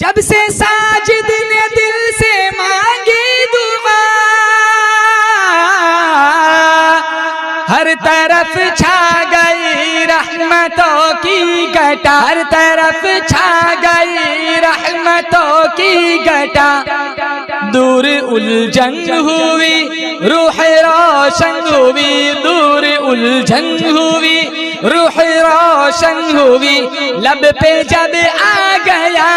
جب سے ساجد نے دل سے مانگی دعا، ہر طرف چھا گئی رحمتوں کی گھٹا، ہر طرف چھا گئی رحمتوں کی گھٹا، دور الجھن ہوئی روح روشن ہوئی، دور الجھن ہوئی روح روشن ہوئی، لب پہ جب آ گیا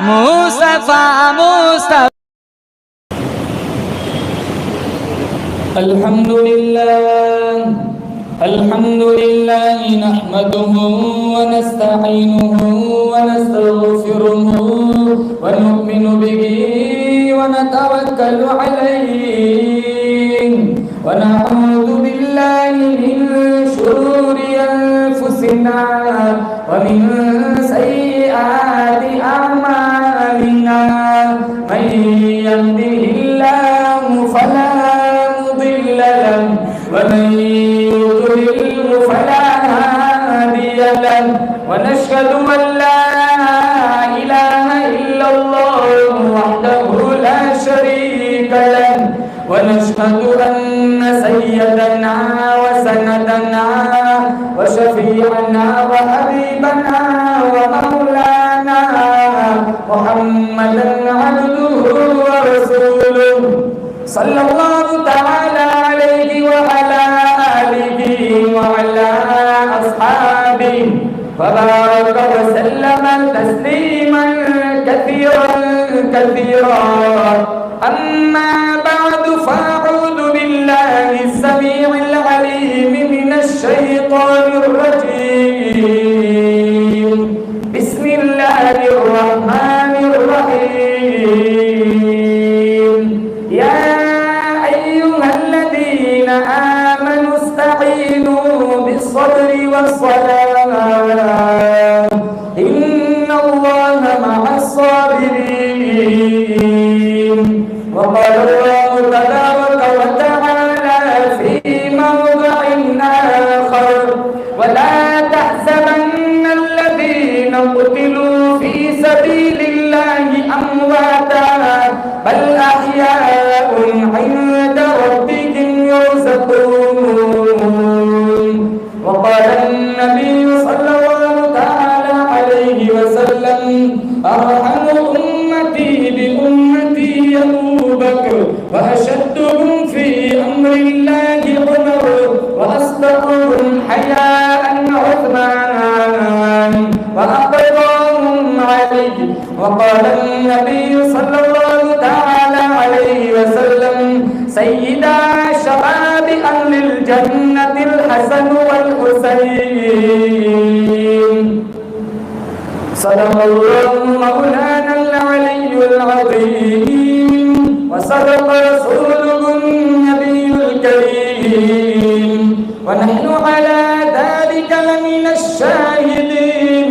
مصطفیٰ مصطفیٰ۔ الحمد لله نحمده ونستعينه ونستغفره ونؤمن به ونتوكل عليه ونعوذ بالله من شرور أنفسنا ومن سيئات أعمالنا، من يهده الله فلا مضل له ومن يضلل فلا هادي له، ونشهد أن لا إله إلا الله وحده لا شريك له، ونشهد أن سيدنا وسندنا وشفيعنا وحبيبنا ومولانا محمدا عبده ورسوله، صلى الله تعالى عليه وعلى آله وعلى أصحابه وبارك وسلم تسليما كثيرا كثيرا. أما بعد، فأعوذ بالله السميع العليم من الشيطان الرجيم، بسم الله الرحمن الرحيم. يا أيها الذين آمنوا استعينوا بالصبر والصلاة إن الله مع الصابرين. وقال الله تبارك وتعالى في موضع آخر: ولا تحسبن الذين قتلوا في سبيل الله أمواتا بل أحياء عند ربهم يرزقون. وقال النبي صلى الله تعالى عليه وسلم: أرحم أمتي بأمتي أبو بكر، وأشدهم في أمر الله عمر، وأصدقهم حياء عثمان، وأقرهم علي. وقال النبي صلى الله تعالى عليه وسلم: سيدا شباب أهل الجنة الحسن والحسين. صدق الله مولانا العلي العظيم، وصدق رسوله النبي الكريم، ونحن على ذلك لمن الشاهدين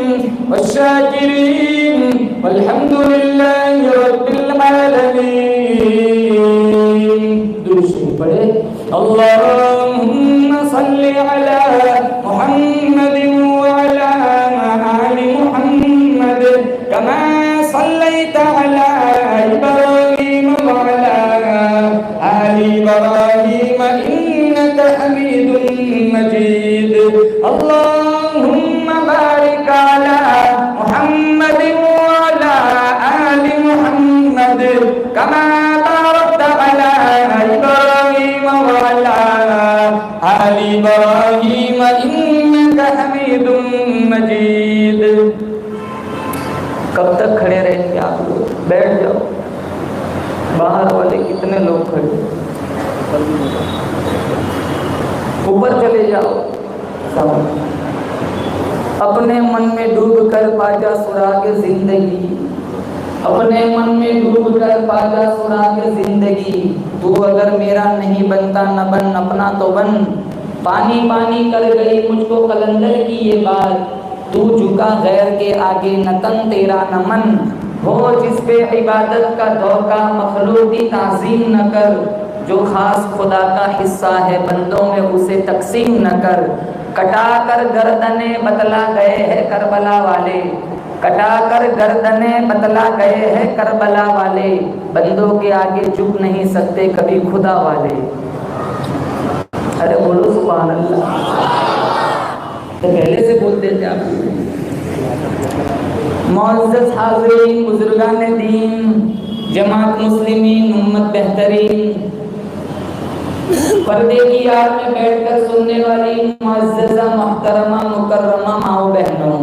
والشاكرين، والحمد لله رب العالمين. دوسری پڑھے: اللهم صل على محمد وعلى آل محمد كما صليت على إبراهيم وعلى آل إبراهيم إنك حميد مجيد. اللهم بارك على محمد وعلى آل محمد كما باركت على إبراهيم وعلى آل إبراهيم إنك حميد مجيد. کب تک کھڑے رہیں گے آپ لوگ؟ بیٹھ جاؤ. باہر والے کتنے لوگ کھڑے؟ اوپر چلے جاؤ. اپنے من میں ڈوب کر پاجا سراغ زندگی، اپنے من میں ڈوب کر پاجا سراغ زندگی. تو اگر میرا نہیں بنتا نہ بن، اپنا تو بن. پانی پانی کر گئی مجھ کو قلندر کی یہ بات، تو جھکا غیر کے آگے نہ تن تیرا نہ من. ہو جس پہ عبادت کا دھوکہ مخلوقی تعظیم نہ کر، جو خاص خدا کا حصہ ہے بندوں میں اسے تقسیم نہ کر. کٹا کر گردنیں بتلا گئے ہیں کربلا والے، کٹا کر گردنیں بتلا گئے ہیں کربلا والے، بندوں کے آگے جھک نہیں سکتے کبھی خدا والے۔ ارے بولو سبحان اللہ، تو پہلے سے بولتے تھے آپ۔ معزز حاضرین، بزرگان دین، جماعت مسلمین، امت بہترین، پردے کی آڑ میں بیٹھ کر سننے والی معززہ محترمہ مکرمہ ماؤں بہنوں،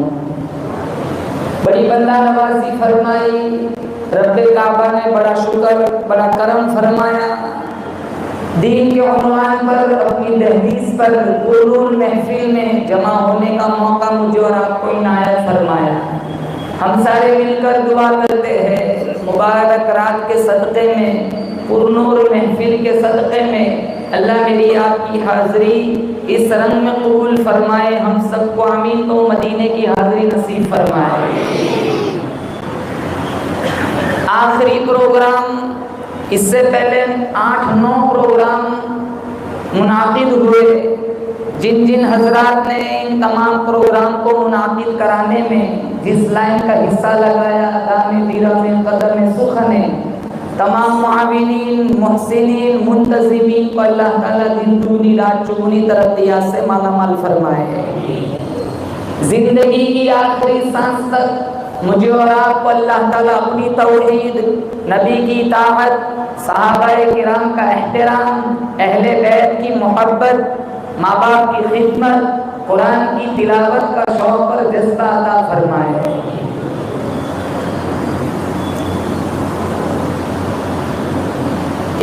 بڑی بندہ نوازی فرمائی، رب کعبہ نے بڑا شکر بڑا کرم فرمایا، دین کے عنوان پر اپنی دہلیز پر علوم محفل میں جمع ہونے کا موقع مجھے اور آپ کو عنایت فرمایا۔ ہم سارے مل کر دعا کرتے ہیں مبارک رات کے صدقے میں، پرنور محفل کے صدقے میں اللہ میری آپ کی حاضری اس رنگ میں قبول فرمائے، ہم سب کو آمین تو مدینے کی حاضری نصیب فرمائے۔ آخری پروگرام، اس سے پہلے 8-9 پروگرام منعقد ہوئے، جن جن حضرات نے ان تمام پروگرام کو منعقد کرانے میں جس لائن کا حصہ لگایا، دامِ دیرہ میں قدم سخن، تمام معاونین، محسنین، منتظمین کو اللہ تعالیٰ دن دگنی رات چگنی ترقیات سے مالا مال فرمائے۔ زندگی کی آخری سانس تک مجھے اور آپ کو اللہ تعالیٰ اپنی توحید، نبی کی اطاعت، صحابہ کرام کا احترام، اہل بیت کی محبت، ماں باپ کی خدمت، قرآن کی تلاوت کا شوق اور جذبہ عطا فرمائے۔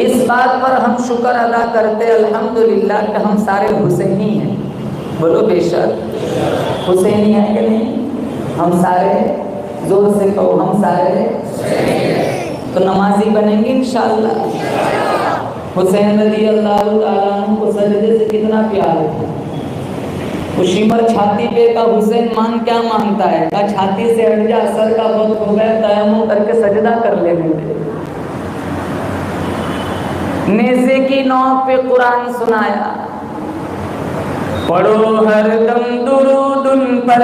اس بات پر ہم شکر ادا کرتے الحمدللہ کہ ہم سارے حسینی ہیں۔ بولو بے شک حسینی ہیں کہ نہیں؟ ہم سارے، زور سے کہو ہم سارے تو نمازی بنیں گے انشاءاللہ۔ حسین رضی اللہ تعالیٰ عنہ کو سجدے سے کتنا پیار ہے۔ وہ شمر چھاتی پہ کا حسین مان کیا مانگتا ہے، کہا چھاتی سے ہٹ جا، اثر کا وقت ہو گیا، تیمم کر کے سجدہ کر لے گے۔ نیزے کی نوک پہ قرآن سنایا، پڑھو ہر دم درود ان پر،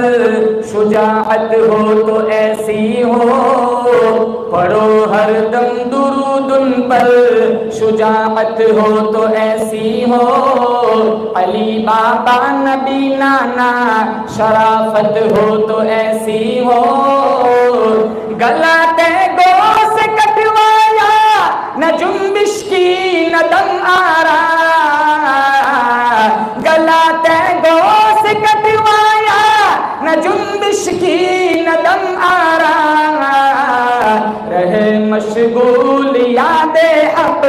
شجاعت ہو تو ایسی ہو، پڑھو ہر دم درود ان پر، شجاعت ہو تو ایسی ہو، علی بابا نبی نانا، شرافت ہو تو ایسی ہو، گلا تیگو سے کٹوایا، نہ جنبش کی نہ دم آرا، گلا تیگو سے کٹوایا، نہ جنبش کی نہ دم آرا، رہے مشغول یاد حق،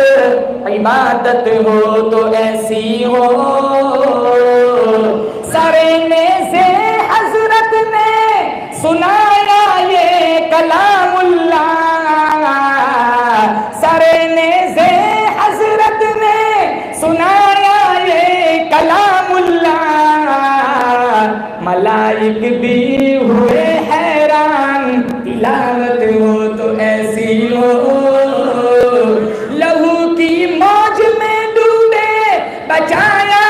عبادت ہو تو ایسی ہو، سرنے سے حضرت نے سنایا یہ کلام اللہ، سرنے سے حضرت نے سنایا یہ کلام اللہ، ملائک بھی ہوئے حیران، تلاوت ہو تو ایسی ہو، لہو کی موج میں ڈوبے بچایا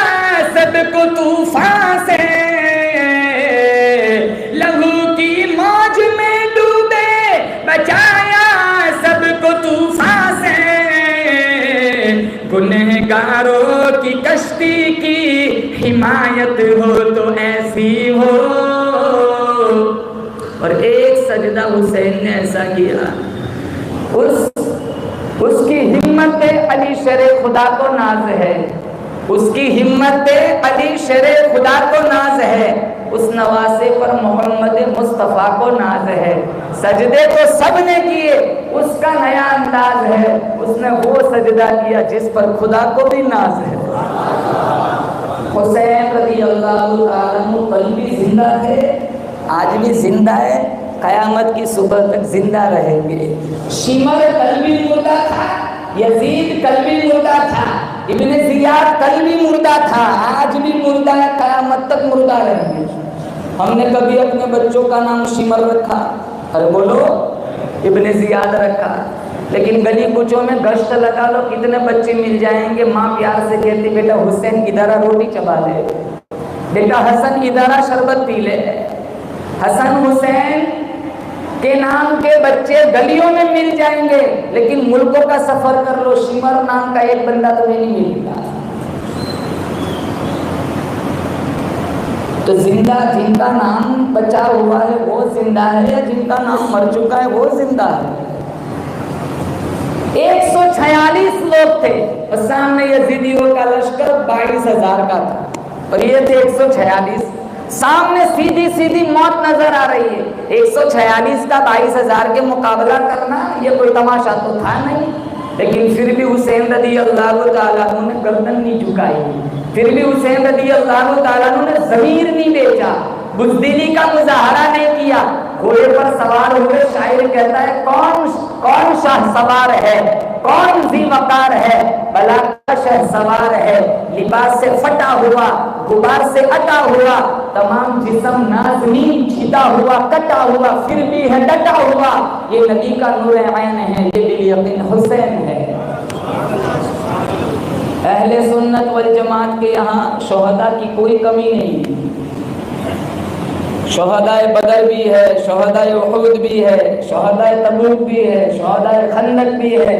سب کو طوفان سے، لہو کی موج میں ڈوبے بچایا سب کو طوفان سے، گنہگاروں کی کشتی کی حمایت ہو تو ایسی ہو۔ اور ایک سجدہ حسین نے ایسا کیا، اس کی ہمت علی شر خدا کو ناز ہے، اس کی ہمت علی شر خدا کو ناز ہے، اس نواسے پر محمد مصطفیٰ کو ناز ہے، سجدے تو سب نے کیے، اس کا نیا انداز ہے، اس نے وہ سجدہ کیا جس پر خدا کو بھی ناز ہے۔ حسین رضی اللہ تعالیٰ عنہ کل بھی زندہ تھے، آج بھی زندہ ہے، قیامت کی صبح تک زندہ رہیں گے۔ شمر کل بھی مردہ تھا، یزید کل بھی مردہ تھا، ابن زیاد کل بھی مردہ تھا، آج بھی مردہ ہے، قیامت تک مردہ رہیں گے۔ ہم نے کبھی اپنے بچوں کا نام شمر رکھا؟ ارے بولو، ابن زیاد رکھا، لیکن گلی کوچوں میں گشت لگا لو، کتنے بچے مل جائیں گے، ماں پیار سے کہتی بیٹا حسین ادھر روٹی چبا لے، بیٹا حسن ادھر شربت پی لے، حسن حسین کے نام کے بچے گلیوں میں مل جائیں گے، لیکن ملکوں کا سفر کر لو، شمر نام کا ایک بندہ تمہیں نہیں ملتا۔ تو زندہ جن کا نام بچا ہوا ہے وہ زندہ ہے، یا جن کا نام مر چکا ہے وہ زندہ ہے؟ 146 لوگ تھے اور سامنے یزیدیوں کا لشکر 22,000 کا تھا، اور یہ تھے 146۔ سامنے سیدھی سیدھی موت نظر آ رہی ہے، 146 کا 22,000 کے مقابلہ کرنا یہ کوئی تماشا تو تھا نہیں، لیکن پھر بھی حسین رضی اللہ تعالیٰ عنہ نے گردن نہیں جھکائی، پھر بھی حسین رضی اللہ تعالیٰ عنہ نے ضمیر نہیں بیچا، بزدلی کا مظاہرہ نہیں کیا، گھوڑے پر سوار ہوئے۔ شاعر کہتا ہے کون شاہ سوار ہے، کون ذی وقار ہے، بلا کا شہ سوار ہے، لباس سے پھٹا ہوا، غبار سے اٹا ہوا، تمام جسم نازنین چھٹا ہوا کٹا ہوا، پھر بھی ہے ڈٹا ہوا، یہ نبی کا نور عین ہے، یہ بالیقین حسین ہے۔ اہل سنت والجماعت کے یہاں شہداء کی کوئی کمی نہیں، شہدائے بدر بھی ہے، شہدائے احد بھی ہے، شہدائے تبوک بھی ہے، شہدائے خندق بھی ہے،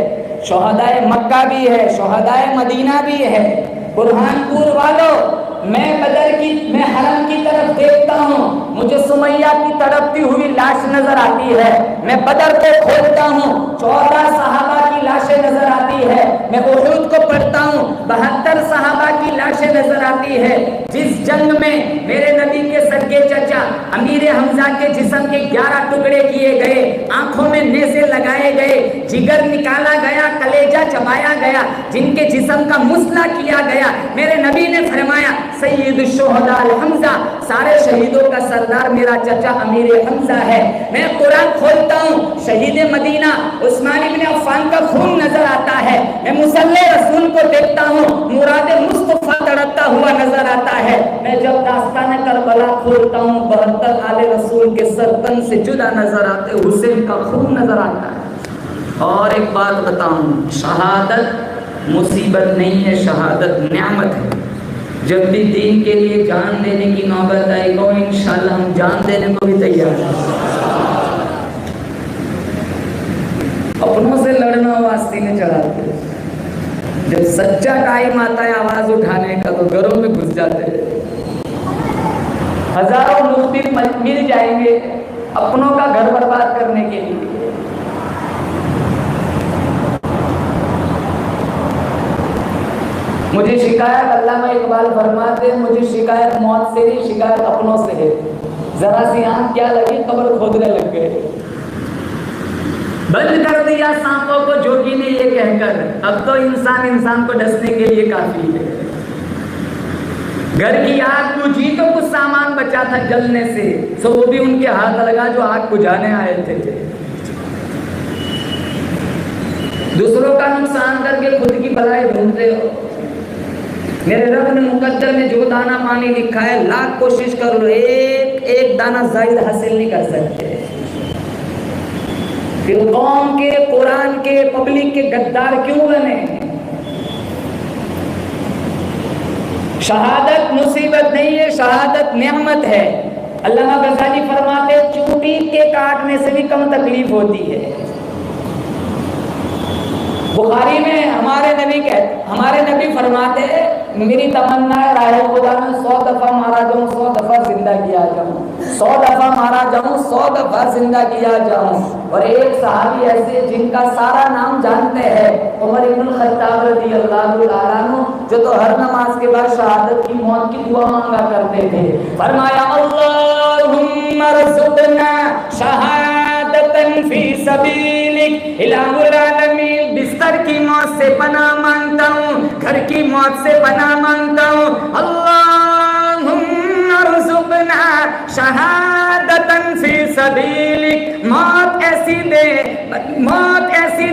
شہدائے مکہ بھی ہے، شہدائے مدینہ بھی ہے۔ برہان پور والوں، میں حرم کی طرف دیکھتا ہوں، مجھے سمیہ کی تڑپتی ہوئی لاش نظر آتی ہے، میں بدر کو کھولتا ہوں، 14 صحابہ کی لاشیں نظر آتی ہے، میں احد کو پڑھتا ہوں، 72 صحابہ کی لاشیں نظر آتی ہے۔ جس جنگ میں میرے نبی کے سگے چچا امیر حمزہ کے جسم کے 11 ٹکڑے کیے گئے، آنکھوں میں نیزے لگائے گئے، جگر نکالا گیا، کلیجہ چبایا گیا، جن کے جسم کا مسئلہ کیا گیا، میرے نبی نے فرمایا سید الشہداء حمزہ، سارے شہیدوں کا سردار میرا چچا امیر حمزہ ہے۔ میں قرآن کھولتا ہوں، شہید مدینہ عثمان ابن عفان کا خون نظر آتا ہے، میں مصلی رسول کو دیکھتا ہوں، مراد مصطفیٰ تڑپتا ہوا نظر آتا ہے۔ میں جب داستان کربلا کھولتا ہوں، 72 آل رسول کے سر تن سے جدا نظر آتے، حسین کا خون نظر آتا ہے۔ اور ایک بات بتاؤں، شہادت مصیبت نہیں ہے، شہادت نعمت ہے۔ جب بھی دین کے لیے جان دینے کی نوبت آئے گا، انشاءاللہ ہم جان دینے کو بھی تیار ہیں۔ اپنوں سے لڑنا آواز سینے چڑھاتے ہیں، جب سچا ٹائم آتا ہے آواز اٹھانے کا تو گھروں میں گھس جاتے ہیں۔ ہزاروں مخبر مل جائیں گے اپنوں کا گھر برباد کرنے کے لیے۔ مجھے شکایت، علامہ اقبال فرماتے ہیں، مجھے شکایت موت سے نہیں، شکایت اپنوں سے ہے۔ ذرا سی آنکھ کیا لگی، قبر کھودنے لگ گئے، بند کر دیا سانپوں کو جوگی نے یہ کہہ کر، اب تو انسان کو ڈسنے کے لیے کافی ہے۔ گھر کی آگ بجھی تو کچھ سامان بچا تھا جلنے سے، سو وہ بھی ان کے ہاتھ لگا جو آگ بجھانے آئے تھے۔ دوسروں کا نقصان کر کے خود کی بھلائی ڈھونڈتے ہو۔ میرے رب نے مقدر میں جو دانہ پانی لکھا ہے، لاکھ کوشش کر لو، ایک دانہ زائد حاصل نہیں کر سکتے۔ پھر قوم کے، قرآن کے، پبلک کے غدار کیوں بنے؟ شہادت مصیبت نہیں ہے، شہادت نعمت ہے۔ علامہ غزالی فرماتے چونٹی کے کاٹنے سے بھی کم تکلیف ہوتی ہے۔ بخاری میں ہمارے نبی فرماتے میری تمنا ہے راہ خدا میں 100 دفعہ مارا جاؤں، 100 دفعہ زندہ کیا جاؤں، 100 دفعہ مارا جاؤں، 100 دفعہ زندہ کیا جاؤں۔ اور ایک صحابی ایسے جن کا سارا نام جانتے ہیں، عمر بن الخطاب رضی اللہ تعالیٰ عنہ، جو تو ہر نماز کے بعد شہادت کی موت کی دعا مانگا کرتے تھے۔ فرمایا اللہم ارزقنا شہادتاً فی سبیلک، الہ العالمین بستر کی موت سے پناہ مانگتا ہوں، گھر کی موت سے پناہ مانگتا ہوں۔ اللہم ارزقنا شہادتاً فی سبیلک، موت ایسی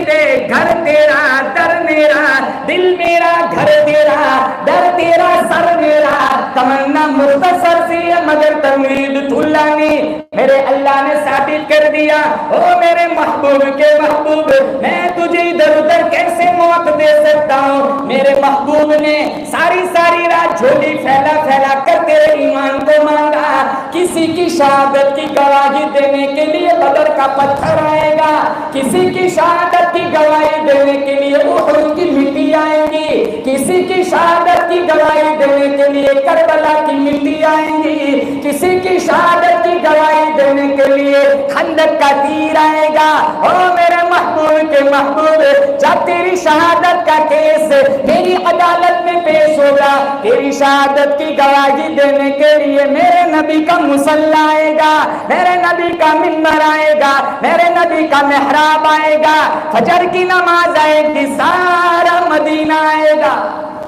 دے، گھر تیرا در میرا، دل میرا، گھر تیرا، در تیرا، سر میرا، تمنا مختصر سی ہے مگر تمید طولانی. میرے اللہ نے ثابت کر دیا، او میرے محبوب کے محبوب، میں تجھے ادھر ادھر کیسے موت دے سکتا ہوں. میرے محبوب نے ساری رات جھولی پھیلا پھیلا کر تیرے ایمان کو مانگا. کسی کی شہادت کی گواہی دینے کے لیے بدر کا پتھر آئے گا، کسی کی شہادت کی گواہی دینے کے لیے احد کی مٹی آئے گی، کسی کی شہادت کی گواہی دینے کے لیے کربلا کی مٹی آئے گی، کسی کی شہادت کی گواہی دینے کے لیے خندق کا تیر آئے گا. او میرے محبوب کے محبوب، جب تیری شہادت کا کیس میری عدالت میں پیش ہوگا، تیری شہادت کی گواہی دینے کے لیے میرے نبی کا مصلی آئے گا، میرے نبی کا منبر آئے گا، میرے نبی کا محراب آئے گا، فجر کی نماز آئے گی، سارا مدینہ آئے گا.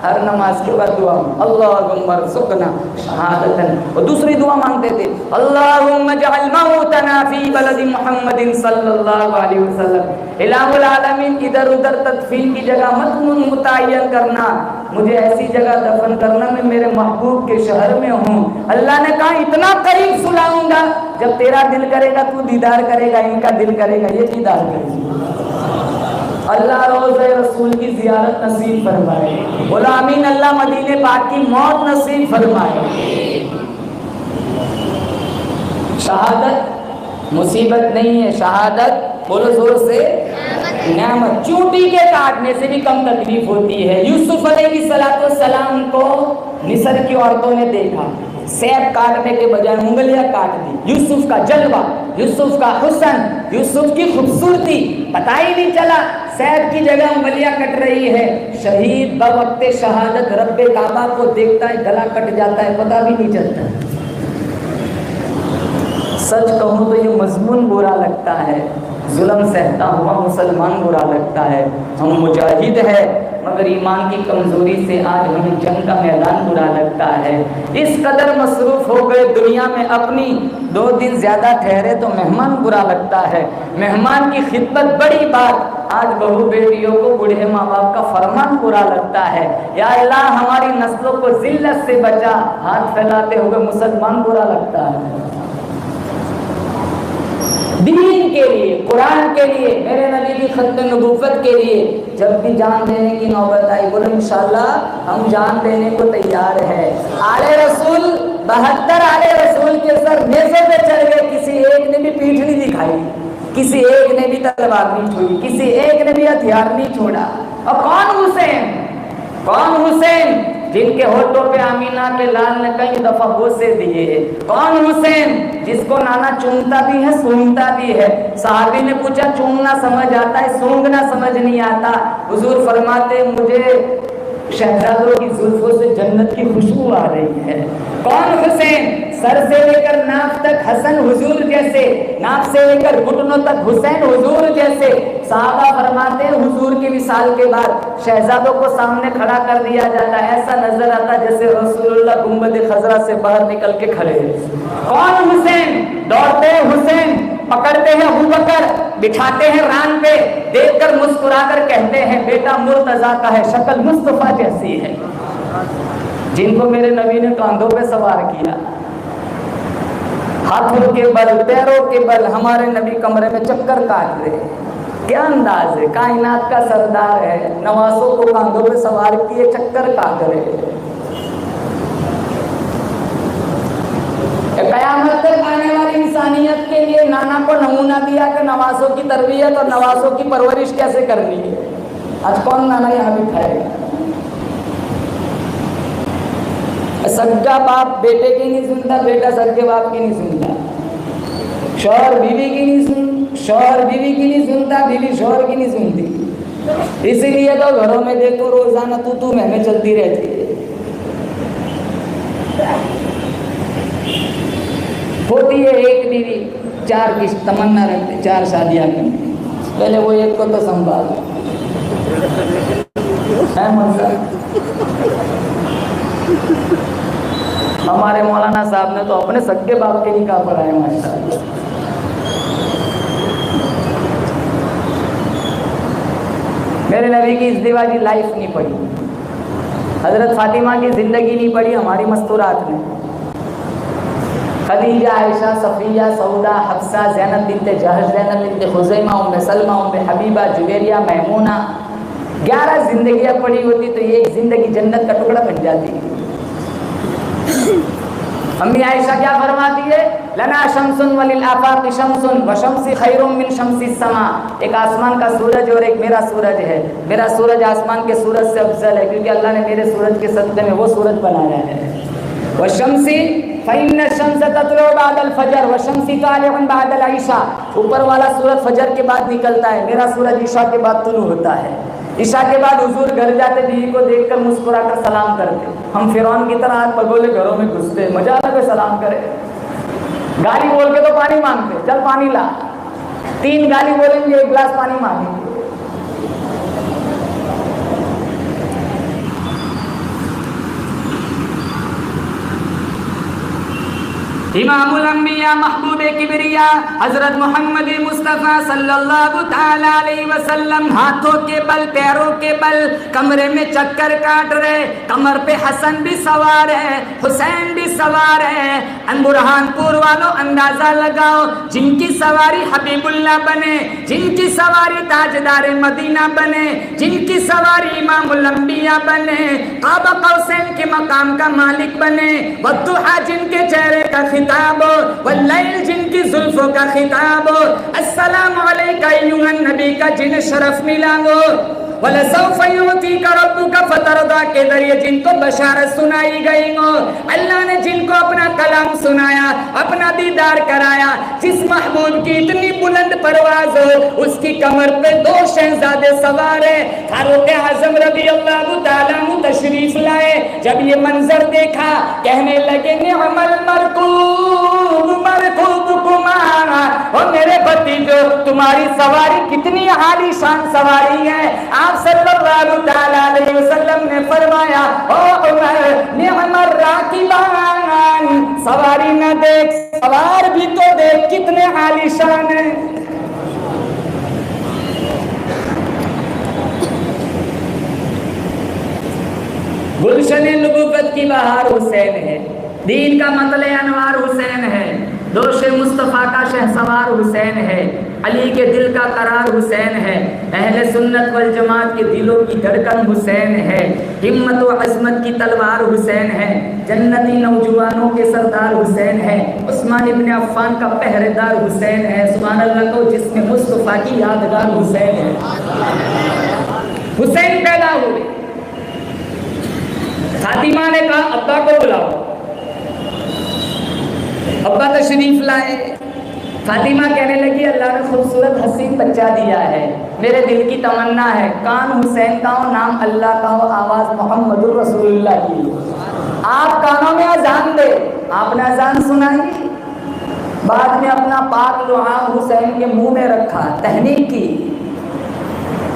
ہر نماز کے بعد دعا اللہم ارزقنا شہادتن. اور دوسری دعا مانگتے تھے اللہم اجعل موتنا فی بلد محمد صلی اللہ علیہ وسلم. الہ العالمین ادھر ادھر تدفین کی جگہ مت متعین کرنا، مجھے ایسی جگہ دفن کرنا میں میرے محبوب کے شہر میں ہوں. اللہ نے کہا اتنا قریب سلاؤں گا، جب تیرا دل کرے گا تو دیدار کرے گا، ان کا دل کرے گا یہ دیدار کرے گا. اللہ روضہ رسول کی زیارت نصیب فرمائے. بولا آمین. اللہ مدینے پاک کی موت نصیب فرمائے. شہادت مصیبت نہیں ہے، شہادت بولو زور سے نعمت. چونٹی کے کاٹنے سے بھی کم تکلیف ہوتی ہے. یوسف علیہ السلام کو مصر کی عورتوں نے دیکھا، سیب کاٹنے کے بجائے انگلیاں کاٹ دی. یوسف کا جلوہ، یوسف کا حسن، یوسف کی خوبصورتی پتہ ہی نہیں چلا، سیب کی جگہ انگلیاں کٹ رہی ہے. شہید بوقت شہادت رب کعبہ کو دیکھتا ہے، گلا کٹ جاتا ہے، پتہ بھی نہیں چلتا. سچ کہوں تو یہ مضمون برا لگتا ہے، ظلم سہتا ہوا مسلمان برا لگتا ہے. ہم مجاہد ہے مگر ایمان کی کمزوری سے آج ہمیں جنگ کا میدان برا لگتا ہے. اس قدر مصروف ہو گئے دنیا میں اپنی، 2 دن زیادہ ٹھہرے تو مہمان برا لگتا ہے. مہمان کی خدمت بڑی بات، آج بہو بیٹیوں کو بوڑھے ماں باپ کا فرمان برا لگتا ہے. یا اللہ ہماری نسلوں کو ذلت سے بچا. ہاتھ پھیلاتے ہوئے مسلمان برا لگتا ہے. دین کے لیے، قرآن کے لیے، میرے نبی کی ختم نبوت کے لیے جب بھی جان دینے کی نوبت آئی بولے انشاءاللہ ہم جان دینے کو تیار ہے. آل رسول 72 آل رسول کے سر نیزے پہ چڑھ گئے، کسی ایک نے بھی پیٹھ نہیں دکھائی، کسی ایک نے بھی تلوار نہیں چھوڑی، کسی ایک نے بھی ہتھیار نہیں چھوڑا. اور کون حسین جن کے ہونٹوں پہ آمینہ کے لال نے کئی دفعہ بوسے دیے؟ کون حسین جس کو نانا چومتا بھی ہے سونگتا بھی ہے؟ صحابی نے پوچھا چومنا سمجھ آتا ہے سونگنا سمجھ نہیں آتا؟ حضور فرماتے مجھے شہزادوں کی زلفوں سے جنت کی خوشبو آ رہی ہے. کون حسین؟ سر سے لے کر ناف تک حسن حضور جیسے، ناف سے لے کر گھٹنوں تک حسین حضور جیسے. صحابہ فرماتے ہیں حضور کی وصال کے بعد شہزادوں کو سامنے کھڑا کر دیا جاتا ہے، ایسا نظر آتا جیسے رسول اللہ گنبد خضرا سے باہر نکل کے کھڑے ہیں. کون حسین؟ دوڑتے ہیں حسین، پکڑتے ہیں ابوبکر، بٹھاتے ہیں ران پہ، دیکھ کر مسکرا کر کہتے ہیں بیٹا مرتضیٰ کا ہے، شکل مصطفیٰ جیسی ہے. جن کو میرے نبی نے کاندھوں پہ سوار کیا، ہاتھوں کے بل پیروں کے بل ہمارے نبی کمرے میں چکر کاٹ رہے. کیا انداز ہے، کائنات کا سردار ہے، نوازوں کو کاندھوں پہ سوار کیے چکر کاٹ رہے. قیامت تک آنے والی انسانیت کے لیے نانا کو نمونہ دیا کہ نوازوں کی تربیت اور نوازوں کی پرورش کیسے کرنی ہے. آج کون نانا یہاں بٹھائے گا؟ سگا باپ بیٹے کی نہیں سنتا، بیٹا سگے باپ کی نہیں سنتا، شوہر بیوی کی نہیں سنتا، بیوی شوہر کی نہیں سنتی. اسی لیے تو گھروں میں دیکھو روزانہ تو میں چلتی رہتی ہے. ہوتی ہے ایک بیوی 4 کی تمنا رکھتے، 4 شادیاں کرنے، پہلے وہ ایک کو تو سنبھال ہے. ہمارے مولانا صاحب نے تو اپنے سگے باپ کے نکاح پڑھائے ماشاءاللہ. میرے نبی کی ازدواجی لائف نہیں پڑھی، حضرت فاطمہ کی زندگی نہیں پڑھی ہماری مستورات میں. خدیجہ، عائشہ، صفیہ، سودا، حفصہ، زینب بنت جہش، زینب بنت خزیمہ، ام سلمہ، ام حبیبہ، جویریہ، میمونہ، 11 زندگیاں پڑھی ہوتی تو یہ ایک زندگی جنت کا ٹکڑا بن جاتی. امی عائشہ کیا فرماتی ہے؟ لنا شمس وللآفاق شمس وشمس خیر من شمس السماء. ایک آسمان کا سورج اور ایک میرا سورج ہے. میرا سورج آسمان کے سورج سے افضل ہے کیونکہ اللہ نے میرے سورج کے صدقے میں وہ سورج بنایا ہے. والشمس فإن الشمس تطلع بعد الفجر والشمس طالع بعد العشاء. اوپر والا سورج فجر کے بعد نکلتا ہے، میرا سورج عشاء کے بعد طلوع ہوتا ہے. عشاء کے بعد حضور گھر جاتے، بیوی کو دیکھ کر مسکرا کر سلام کرتے. ہم فرعون کی طرح ہاتھ بگولے گھروں میں گھستے، مزہ آتا کوئی سلام کرے. گالی بول کے تو پانی مانگتے، چل پانی لا. 3 گالی بولیں گے، 1 گلاس پانی مانگیں گے. امام الانبیاء محبوب کبریا حضرت محمد مصطفیٰ صلی اللہ تعالی علیہ وسلم ہاتھوں کے بل، پیروں کے بل، کمرے میں چکر کاٹ رہے. کمر پہ حسن بھی سوار ہے، حسین بھی سوار ہے. برہان پور والوں اندازہ لگاؤ، جن کی سواری حبیب اللہ بنے، جن کی سواری تاجدار مدینہ بنے، جن کی سواری امام الانبیاء بنے، قاب قوسین کے مقام کا مالک بنے، والضحیٰ جن کے چہرے کا خطاب ہو، واللیل جن کی زلفوں کا خطاب ہو، السلام علیکہ ایھا النبی کا جن شرف ملا ہو، وَلَسَوْفَ يُعْطِيكَ رَبُّكَ فَتَرْضَىٰ کے ذریعے جن کو بشارت سنائی گئی ہو. اللہ نے جن کو اپنا کلام سنایا، اپنا دیدار کرایا، جس محبوب کی اتنی بلند پرواز ہو، اس کی کمر پہ 2 شہزادے سوار ہیں. فاروق اعظم رضی اللہ تعالیٰ عنہ تشریف لائے. جب یہ منظر دیکھا کہنے لگے نعم المرکوب مرکوبکما، اور میرے بھتیجو تمہاری سواری کتنی عالی شان سواری ہے. آپ صلی اللہ تعالیٰ علیہ وسلم نے فرمایا او عمر نعم الراکبان، سواری نہ دیکھ سوار بھی تو دیکھ کتنے عالی شان ہیں. گلشن نبوت کی بہار حسین ہے، دین کا مطلع انوار حسین ہے، دوش مصطفیٰ کا شہسوار حسین ہے، علی کے دل کا قرار حسین ہے، اہل سنت والجماعت کے دلوں کی دھڑکن حسین ہے، ہمت و عظمت کی تلوار حسین ہے، جنتی نوجوانوں کے سردار حسین ہے، عثمان ابن عفان کا پہرے دار حسین ہے. سبحان اللہ کو جس میں مصطفیٰ کی یادگار حسین ہے. حسین پیدا ہوئے، فاطمہ نے کہا ابا کو بلاؤ. ابا تشریف لائے. فاطمہ کہنے لگی اللہ نے خوبصورت حسین بچہ دیا ہے، میرے دل کی تمنا ہے کان حسین کا ہو، نام اللہ کا ہو، آواز محمد الرسول اللہ کی. آپ کانوں میں اذان دے. آپ نے اذان سنائی، بعد میں اپنا پاک لعاب حسین کے منہ میں رکھا، تہنیک کی.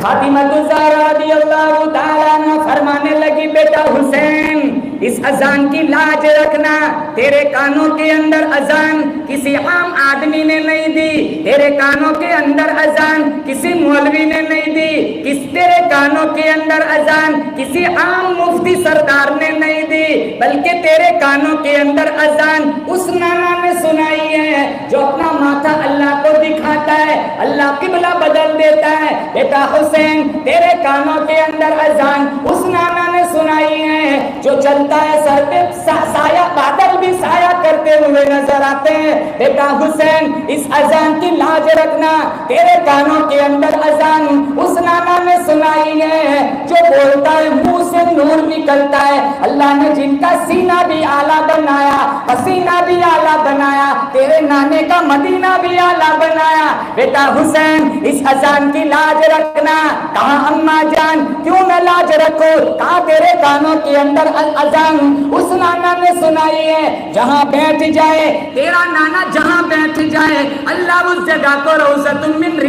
فاطمہ الزہرا رضی اللہ تعالیٰ عنہ فرمانے لگی بیٹا حسین اس اذان کی لاج رکھنا. تیرے کانوں کے اندر اذان کسی عام آدمی نے نہیں دی، تیرے کانوں کے اندر اذان کسی مولوی نے نہیں دی، تیرے کانوں کے اندر اذان کسی عام مفتی سردار نے نہیں دی، بلکہ تیرے کانوں کے اندر اذان اس نانا نے سنائی ہے جو اپنا ماتھا اللہ کو دکھاتا ہے، اللہ قبلہ بدل دیتا ہے. بیٹا حسین تیرے کانوں کے اندر اذان اس نانا نے سنائی ہے جو چلتا ہے سر پہ سایہ، بادل بھی سایہ کرتے ہوئے نظر آتے ہیں. بیٹا حسین اس اذان کی لاج رکھنا. تیرے کانوں کے اندر اذان اس نانا نے سنائی ہے جو بولتا ہے منہ سے نور نکلتا ہے. اللہ نے جن کا سینہ بھی اعلیٰ بنایا، پسینہ بھی اعلیٰ بنایا، تیرے نانے کا مدینہ بھی اعلیٰ بنایا. بیٹا حسین اس اذان کی لاج رکھنا. کہاں اماں جان کیوں نہ لاج رکھو؟ کہاں تیرے کانوں کے اندر اذان اس نانا نے سنائی ہے جہاں بیٹھ جائے تیرا نانا، جہاں بیٹھ جائے اللہ اس جگہ کو روضۃ من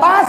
5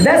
10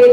1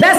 10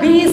20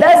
10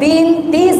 30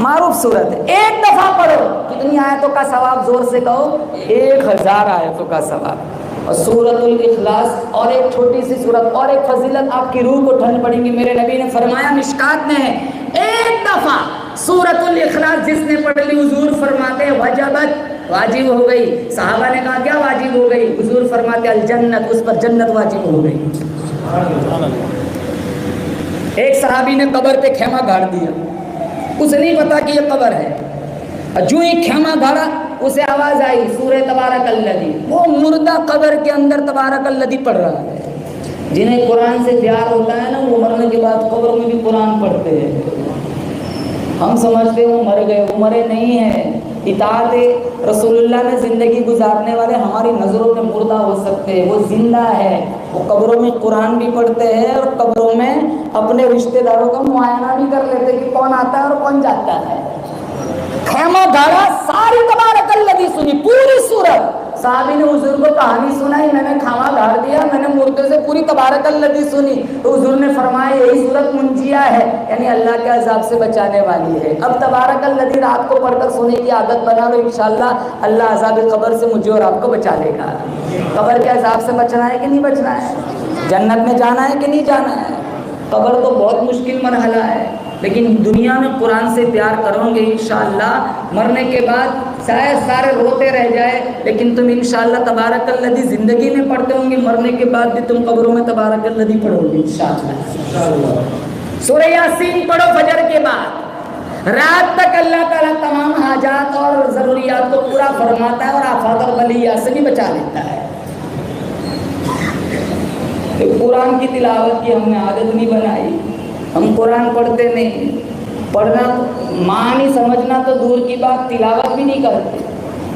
معروف صورت ہے, ایک دفعہ پڑھو, کتنی آیتوں کا ثواب؟ زور سے کہو, 1000 آیتوں کا ثواب. اور سورۃ الاخلاص اور ایک چھوٹی سی سورت اور ایک فضیلت آپ کی روح کو ٹھنڈ پڑیں گی. میرے نبی نے فرمایا, مشکات میں ہے, ایک دفعہ سورۃ الاخلاص جس نے پڑھ لی, حضور فرماتے ہیں وجبت, واجب ہو گئی. صحابہ نے کہا کیا واجب ہو گئی؟ حضور فرماتے الجنت, اس پر جنت واجب ہو گئی. ایک صحابی نے قبر پہ خیمہ گاڑ دیا, اسے نہیں پتا کہ یہ قبر ہے, اور جو ہی خیمہ گاڑا اسے آواز آئی سورہ تبارک الذی. وہ مردہ قبر کے اندر تبارک الذی پڑھ رہا ہے. جنہیں قرآن سے پیار ہوتا ہے نا, وہ مرنے کے بعد قبر میں بھی قرآن پڑھتے ہیں. ہم سمجھتے ہیں وہ مر گئے, وہ مرے نہیں ہیں. اطاعت رسول اللہ میں زندگی گزارنے والے ہماری نظروں میں مردہ ہو سکتے ہیں, وہ زندہ ہے. وہ قبروں میں قرآن بھی پڑھتے ہیں اور قبروں میں اپنے رشتہ داروں کا معائنہ بھی کر لیتے کہ کون آتا ہے اور کون جاتا ہے. خیمہ گاڑا, ساری تبارک الذی سنی, پوری سورت. صحابی نے حضور کو کہانی سنائی, میں نے خیمہ گاڑ دیا, میں نے مردے سے پوری تبارک الذی سنی. تو حضور نے فرمایا یہی سورت منجیہ ہے, یعنی اللہ کے عذاب سے بچانے والی ہے. اب تبارک الذی رات کو پڑھ کر سونے کی عادت بنا لو, انشاءاللہ اللہ عذاب قبر سے مجھے اور آپ کو بچا لے گا. قبر کے عذاب سے بچنا ہے کہ نہیں بچنا ہے؟ جنت میں جانا ہے کہ نہیں جانا ہے؟ قبر تو بہت مشکل مرحلہ ہے, لیکن دنیا میں قرآن سے پیار کرو گے انشاءاللہ, مرنے کے بعد شاید سارے روتے رہ جائے, لیکن تم انشاءاللہ تبارک الذی زندگی میں پڑھتے ہوں گے, مرنے کے بعد بھی تم قبروں میں تبارک الذی پڑھو گے انشاءاللہ. سورہ یاسین پڑھو فجر کے بعد, رات تک اللہ تعالیٰ تمام حاجات اور ضروریات کو پورا فرماتا ہے اور آفات اور بلیات سے بھی بچا لیتا ہے. قرآن کی تلاوت کی ہم نے عادت نہیں بنائی, ہم قرآن پڑھتے نہیں. پڑھنا معنی سمجھنا تو دور کی بات, تلاوت بھی نہیں کرتے.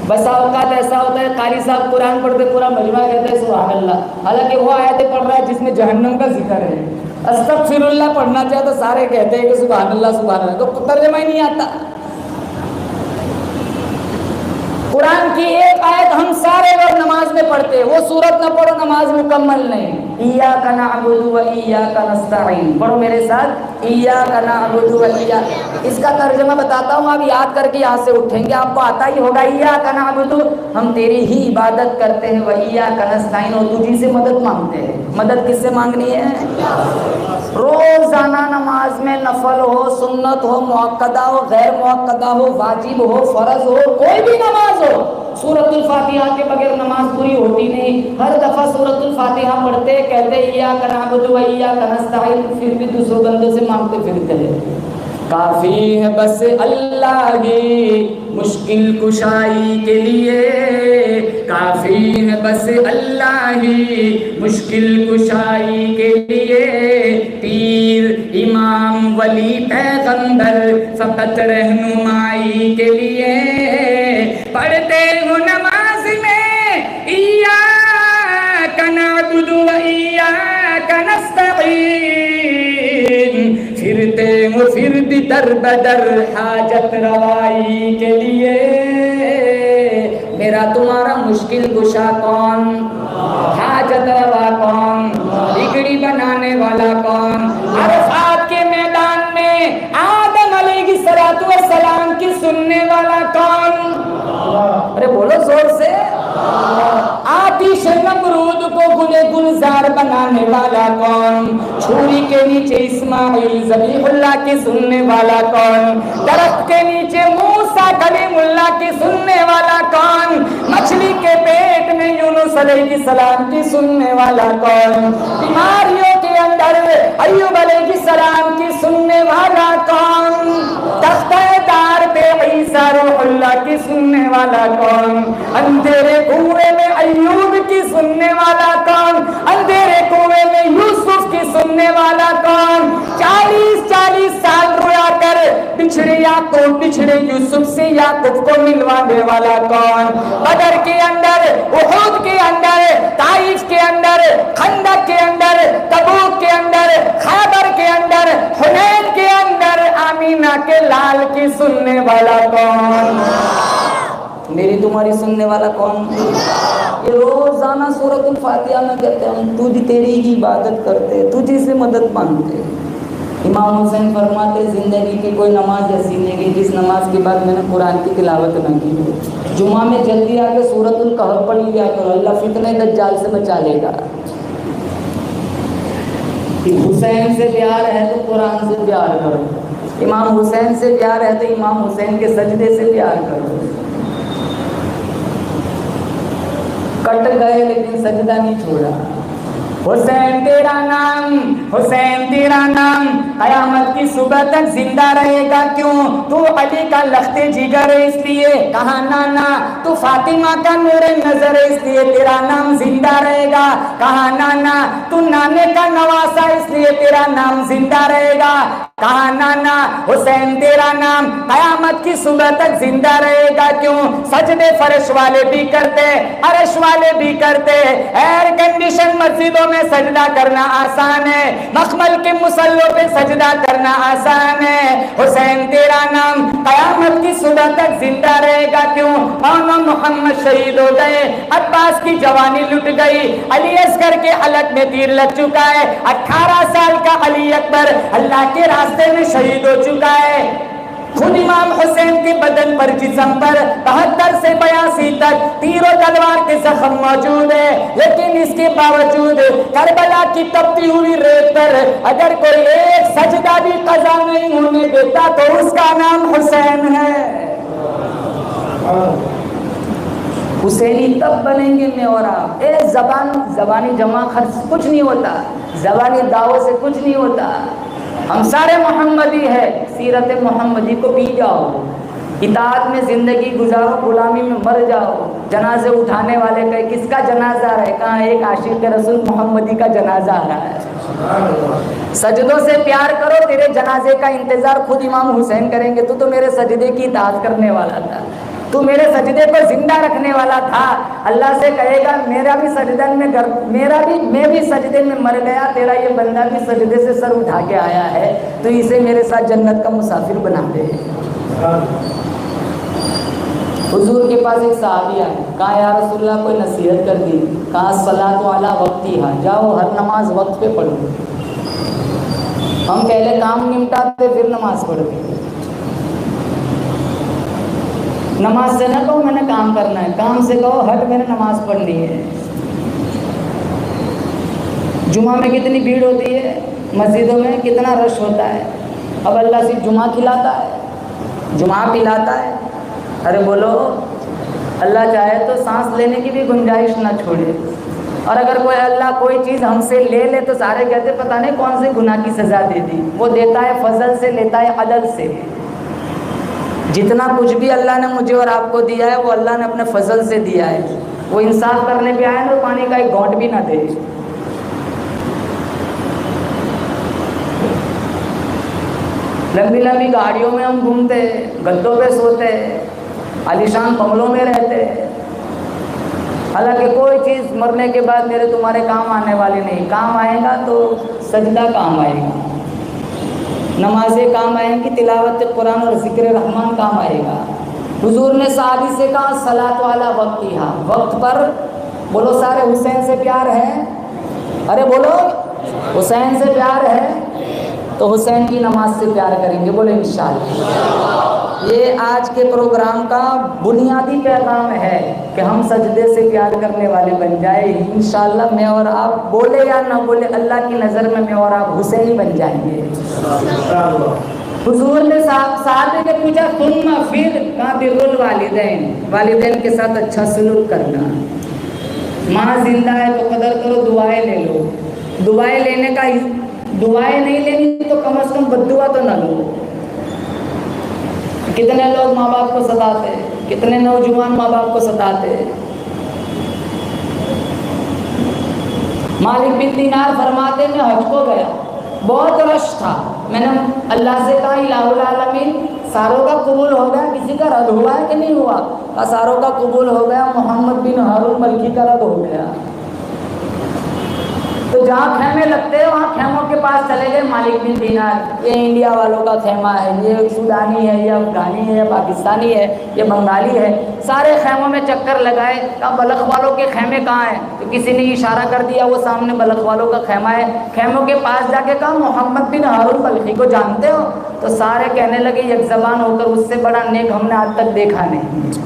بس اوقات ایسا ہوتا ہے قاری صاحب قرآن پڑھتے پورا مجمع کہتے ہیں سبحان اللہ, حالانکہ وہ آیتیں پڑھ رہا ہے جس میں جہنم کا ذکر ہے. استغفر اللہ پڑھنا چاہے تو سارے کہتے ہیں کہ سبحان اللہ سبحان اللہ, تو ترجمہ ہی نہیں آتا. قرآن کی ایک آیت ہم سارے لوگ نماز میں پڑھتے ہیں, وہ سورت نہ پڑھو نماز مکمل نہیں. ایاک نعبد و ایاک نستعین, پڑھو میرے ساتھ, ایاک نعبد و ایاک. اس کا ترجمہ بتاتا ہوں, آپ یاد کر کے یہاں سے اٹھیں گے, آپ کو آتا ہی ہوگا. ایاک نعبد, ہم تیری ہی عبادت کرتے ہیں, و ایاک نستعین, اور تجھی سے مدد مانگتے ہیں. مدد کس سے مانگنی ہے؟ روزانہ نماز میں نفل ہو, سنت ہو, مؤکدہ ہو, غیر مؤکدہ ہو, واجب ہو, فرض ہو, کوئی بھی نماز ہو, سورۃ الفاتحہ کے بغیر نماز پوری ہوتی نہیں. ہر دفعہ سورۃ الفاتحہ پڑھتے کہتے ایاک نعبد و ایاک نستعین, پھر بھی دوسروں بندوں سے مانگتے پھرتے ہیں. کافی ہے بس اللہ ہی مشکل کشائی کے لیے, کافی ہے بس اللہ ہی مشکل کشائی کے لیے. پیر امام ولی پیغمبر فقط رہنمائی کے لیے. پڑھتے ہو نماز میں ایاک نعبد و ایاک نستعین, پھرتے ہو پھر بھی در بدر حاجت روائی کے لیے. میرا تمہارا مشکل کشا کون؟ حاجت روا کون؟ بگڑی بنانے والا کون؟ عرفات کے میدان میں آدم علیہ السلام کی سننے والا کون؟ ارے بولو زور سے. آتش نمرود کو گلے گلزار بنانے والا کون؟ چھری کے نیچے اسماعیل ذبیح اللہ کی سننے والا کون؟ درخت کے نیچے موسیٰ کلیم اللہ کی سننے والا کون؟ مچھلی کے پیٹ میں یونس علیہ السلام کی سننے والا کون؟ بیماریوں کے اندر ایوب علیہ السلام کی سننے والا کون؟ تختہ دار پہ عیسیٰ روح اللہ کی سننے والا کون؟ اندھیرے کنویں میں ایوب کی سننے والا کون؟ اندھیرے کنویں میں یوسف کی سننے والا کون؟ 40 سال رویا کر بچھڑے یعقوب بچھڑے یوسف سے یعقوب کو ملوانے والا کون؟ بدر کے اندر, احد کے اندر, طائف کے اندر, خندق کے اندر, تبوک کے اندر, خیبر کے اندر, حنین کے اندر آمینہ کے لال کی سننے والا کون؟ میری تمہاری سننے والا کون؟ یہ روزانہ سورۃ الفاتحہ میں کہتے ہیں ہم تجھ تیری ہی عبادت کرتے, تجھے سے مدد مانگتے. امام حسین فرماتے زندگی کی کوئی نماز ایسی نہیں کہ جس نماز کے بعد میں نے قرآن کی تلاوت نہ کی ہو. جمعہ میں جلدی آ کے سورۃ الکہف پڑھ لیا کرو, اللہ فتنہ دجال سے بچا لے گا. حسین سے پیار ہے تو قرآن سے پیار کرو, امام حسین سے پیار ہے تو امام حسین کے سجدے سے پیار کرو. کٹ گئے لیکن سجدہ نہیں چھوڑا. حسین تیرا نام, حسین تیرا نام قیامت کی صبح تک زندہ رہے گا. کیوں؟ تو علی کا لخت جگر ہے اس لیے. کہا نانا تو فاطمہ کا نور نظر ہے اس لیے تیرا نام زندہ رہے گا. کہا نانا تو نانے کا نواسا اس لیے تیرا نام زندہ رہے گا. کہا نانا حسین تیرا نام قیامت کی صبح تک زندہ رہے گا. کیوں؟ سجدے فرش والے بھی کرتے, عرش والے بھی کرتے. ایئر کنڈیشن مسجدوں میں سجدہ کرنا آسان ہے, مخمل کے مصلوں پہ سجدہ کرنا آسان ہے. حسین تیرا نام قیامت کی صبح تک زندہ رہے گا. کیوں؟ مولانا محمد شہید ہو گئے, عباس کی جوانی لٹ گئی, علی اصغر کے حلق میں تیر لگ چکا ہے, 18 سال کا علی اکبر اللہ کے راستے میں شہید ہو چکا ہے. خود امام حسین کے بدن پر, جسم پر 72 سے 82 تک تیر و تلوار کے زخم موجود ہے, لیکن اس کے باوجود کربلا کی تپتی ہوئی ریت پر اگر کوئی ایک سجدہ بھی قضا نہیں ہونے دیتا تو اس کا نام حسین ہے. حسینی تب بنیں گے میں اور آپ. زبانی جمع خرچ کچھ نہیں ہوتا, زبانی دعوت سے کچھ نہیں ہوتا. ہم سارے محمدی ہے, سیرت محمدی کو پی جاؤ, اطاعت میں زندگی گزارو, غلامی میں مر جاؤ. جنازے اٹھانے والے کا کس کا جنازہ آ رہا ہے؟ کہاں ایک عاشق رسول محمدی کا جنازہ آ رہا ہے. سجدوں سے پیار کرو, تیرے جنازے کا انتظار خود امام حسین کریں گے. تو میرے سجدے کی اطاعت کرنے والا تھا, تو میرے سجدے کو زندہ رکھنے والا تھا. اللہ سے کہے گا میں بھی سجدے میں مر گیا, تیرا یہ بندہ بھی سجدے سے سر اٹھا کے آیا ہے, تو اسے میرے ساتھ جنت کا مسافر بنا دے. حضور کے پاس ایک صحابی آئے, کہا یا رسول اللہ کوئی نصیحت کر دی. کہا الصلاۃ علی وقتہا, جاؤ ہر نماز وقت پہ پڑھو. ہم پہلے کام نمٹاتے پھر نماز پڑھتے. نماز سے نہ کہو میں نے کام کرنا ہے, کام سے کہو ہٹ میں نے نماز پڑھنی ہے. جمعہ میں کتنی بھیڑ ہوتی ہے, مسجدوں میں کتنا رش ہوتا ہے. اب اللہ صرف جمعہ کھلاتا ہے, جمعہ پلاتا ہے. ارے بولو, اللہ چاہے تو سانس لینے کی بھی گنجائش نہ چھوڑے. اور اگر کوئی اللہ کوئی چیز ہم سے لے لے تو سارے کہتے پتہ نہیں کون سے گناہ کی سزا دے دی. وہ دیتا ہے فضل سے, لیتا ہے عدل سے. جتنا کچھ بھی اللہ نے مجھے اور آپ کو دیا ہے وہ اللہ نے اپنے فضل سے دیا ہے. وہ انصاف کرنے پہ آئے تو پانی کا ایک گھونٹ بھی نہ دے. لمبی لمبی گاڑیوں میں ہم گھومتے, گدوں پہ سوتے, عالیشان بنگلوں میں رہتے, حالانکہ کوئی چیز مرنے کے بعد میرے تمہارے کام آنے والی نہیں. کام آئے گا تو سجدہ کام آئے گا, نمازیں کام آئیں گی, تلاوت قرآن اور ذکر رحمان کام آئے گا. حضور نے صحابی سے کہا صلاۃ علی وقتہا, وقت پر. بولو سارے حسین سے پیار ہے, ارے بولو حسین سے پیار ہے تو حسین کی نماز سے پیار کریں گے. بولو انشاءاللہ. یہ آج کے پروگرام کا بنیادی پیغام ہے کہ ہم سجدے سے پیار کرنے والے بن جائیں. انشاءاللہ میں اور آپ بولے یا نہ بولے اللہ کی نظر میں میں اور آپ حسینی بن جائیں گے. حضور نے صحابہ نے پوچھا ثم پھر, کہا بر الوالدین, والدین کے ساتھ اچھا سلوک کرنا. ماں زندہ ہے تو قدر کرو, دعائیں لے لو. دعائیں لینے کا, دعائیں نہیں لینی تو کم از کم بددعا تو نہ لو. کتنے لوگ ماں باپ کو ستاتے, کتنے نوجوان ماں باپ کو ستاتے. مالک بن دینار فرماتے میں حج کو گیا, بہت رش تھا, میں نے اللہ سے کہا الہ العالمین ساروں کا قبول ہو گیا, کسی کا رد ہوا ہے کہ نہیں ہوا؟ کہا ساروں کا قبول ہو گیا, محمد بن ہارون ملکی کا رد ہو گیا. تو تو جہاں خیمے لگتے ہیں وہاں خیموں کے پاس چلے گئے مالک بن دینار، یہ انڈیا والوں کا خیمہ ہے، یہ سودانی ہے، یہ افغانی ہے، یہ پاکستانی ہے، یہ بنگالی ہے، سارے خیموں میں چکر لگائے، کہا بلخ والوں کے خیمے کہاں ہیں؟ تو کسی نے اشارہ کر دیا وہ سامنے بلخ والوں کا خیمہ ہے، خیموں کے پاس جا کے کہا محمد بن ہارون بلخی کو جانتے ہو؟ تو سارے کہنے لگے یک زبان ہو کر اس سے بڑا نیک ہم نے آج تک دیکھا نہیں،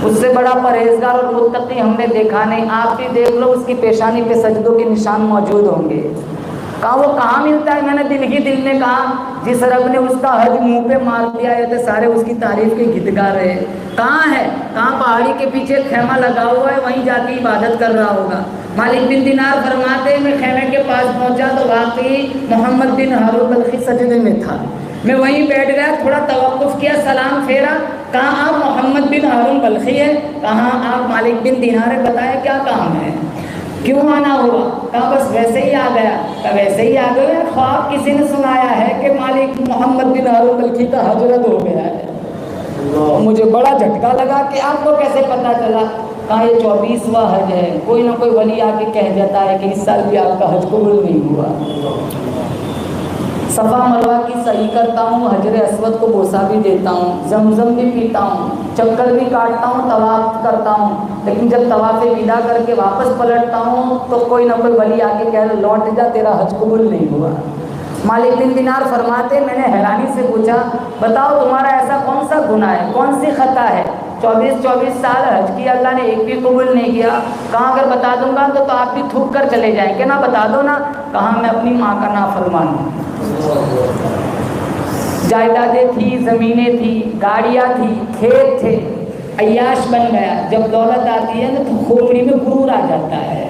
اس سے بڑا پرہیزگار اور متقی ہم نے دیکھا نہیں، آپ بھی دیکھ لو اس کی پیشانی پہ سجدوں کے نشان موجود ہوں گے۔ کہا وہ کہاں ملتا ہے؟ میں نے دل ہی دل میں کہا جس رب نے اس کا حج منہ پہ مار دیا ہے تو سارے اس کی تعریف کے گیت گا رہے ہیں، کہاں ہے؟ کہاں پہاڑی کے پیچھے خیمہ لگا ہوا ہے، وہیں جا کے عبادت کر رہا ہوگا۔ مالک بن دینار فرماتے میں خیمے کے پاس پہنچا تو واقعی محمد بن ہارون بلخی سجدے میں تھا، میں وہیں بیٹھ گیا، تھوڑا توقف کیا، سلام پھیرا، کہاں آپ محمد بن ہارون بلخی ہے؟ کہاں آپ مالک بن دینار ہے؟ بتائیں کیا کام ہے، کیوں آنا ہوا؟ کہا بس ویسے ہی آ گیا۔ کہا ویسے ہی آ گئے؟ خواب کسی نے سنایا ہے کہ مالک محمد بن ہارون بلخی کا حج رد ہو گیا ہے۔ مجھے بڑا جھٹکا لگا کہ آپ کو کیسے پتا چلا؟ کہا یہ 24واں حج ہے، کوئی نہ کوئی ولی آ کے کہہ دیتا ہے کہ اس سال بھی آپ کا حج قبول نہیں ہوا۔ صفا مروہ کی سعی کرتا ہوں، حجر اسود کو بوسہ بھی دیتا ہوں، زمزم بھی پیتا ہوں، چکر بھی کاٹتا ہوں، طواف کرتا ہوں، لیکن جب طواف ودا کر کے واپس پلٹتا ہوں تو کوئی نہ کوئی ولی آ کے کہہ لوٹ جا تیرا حج قبول نہیں ہوا۔ مالک بن دینار فرماتے میں نے حیرانی سے پوچھا بتاؤ تمہارا ایسا کون سا گناہ ہے، کون سی خطا ہے؟ 24 سال حج کیا اللہ نے ایک بھی قبول نہیں کیا۔ کہاں اگر بتا دوں گا تو آپ بھی تھوک کر چلے جائیں گے، نا بتا دو نا۔ کہاں میں اپنی ماں کا نافرمان ہوں، جائیدادیں تھی، زمینیں تھی، گاڑیاں تھی، کھیت تھے، عیاش بن گیا۔ جب دولت آتی ہے نا تو کھوپڑی میں غرور آ جاتا ہے،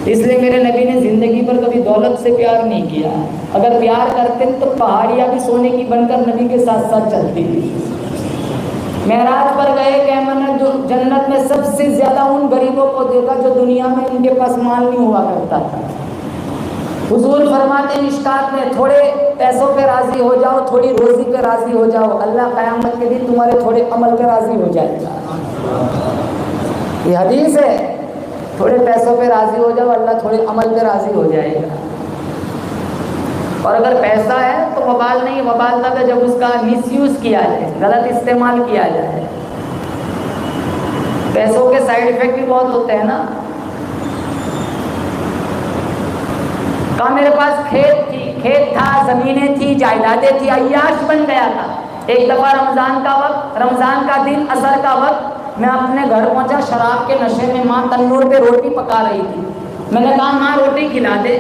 اس لیے میرے نبی نے زندگی پر کبھی دولت سے پیار نہیں کیا، اگر پیار کرتے تو پہاڑیاں بھی سونے کی بن کر نبی کے ساتھ ساتھ چلتی تھی۔ معراج پر گئے کہ میں نے جنت میں سب سے زیادہ ان غریبوں کو دیکھا جو دنیا میں ان کے پاس مال نہیں ہوا کرتا تھا۔ حضور فرماتے ہیں مشکات میں تھوڑے پیسوں پہ راضی ہو جاؤ، تھوڑی روزی پہ راضی ہو جاؤ، اللہ قیامت کے دن تمہارے تھوڑے عمل پہ راضی ہو جائے گا۔ یہ حدیث ہے، تھوڑے پیسوں پہ راضی ہو جاؤ، اللہ تھوڑے عمل پہ راضی ہو جائے گا۔ اور اگر پیسہ ہے تو وبال نہیں، وبال تب ہے جب اس کا مس یوز کیا جائے، غلط استعمال کیا جائے۔ پیسوں کے سائیڈ ایفیکٹ بھی بہت ہوتے ہیں نا۔ کہا میرے پاس کھیت تھا، زمینیں تھی، جائیدادیں تھی، عیاش بن گیا تھا۔ ایک دفعہ رمضان کا وقت، رمضان کا دن، عصر کا وقت، میں اپنے گھر پہنچا شراب کے نشے میں، ماں تنور پہ روٹی پکا رہی تھی۔ میں نے کہا ماں روٹی کھلا دے،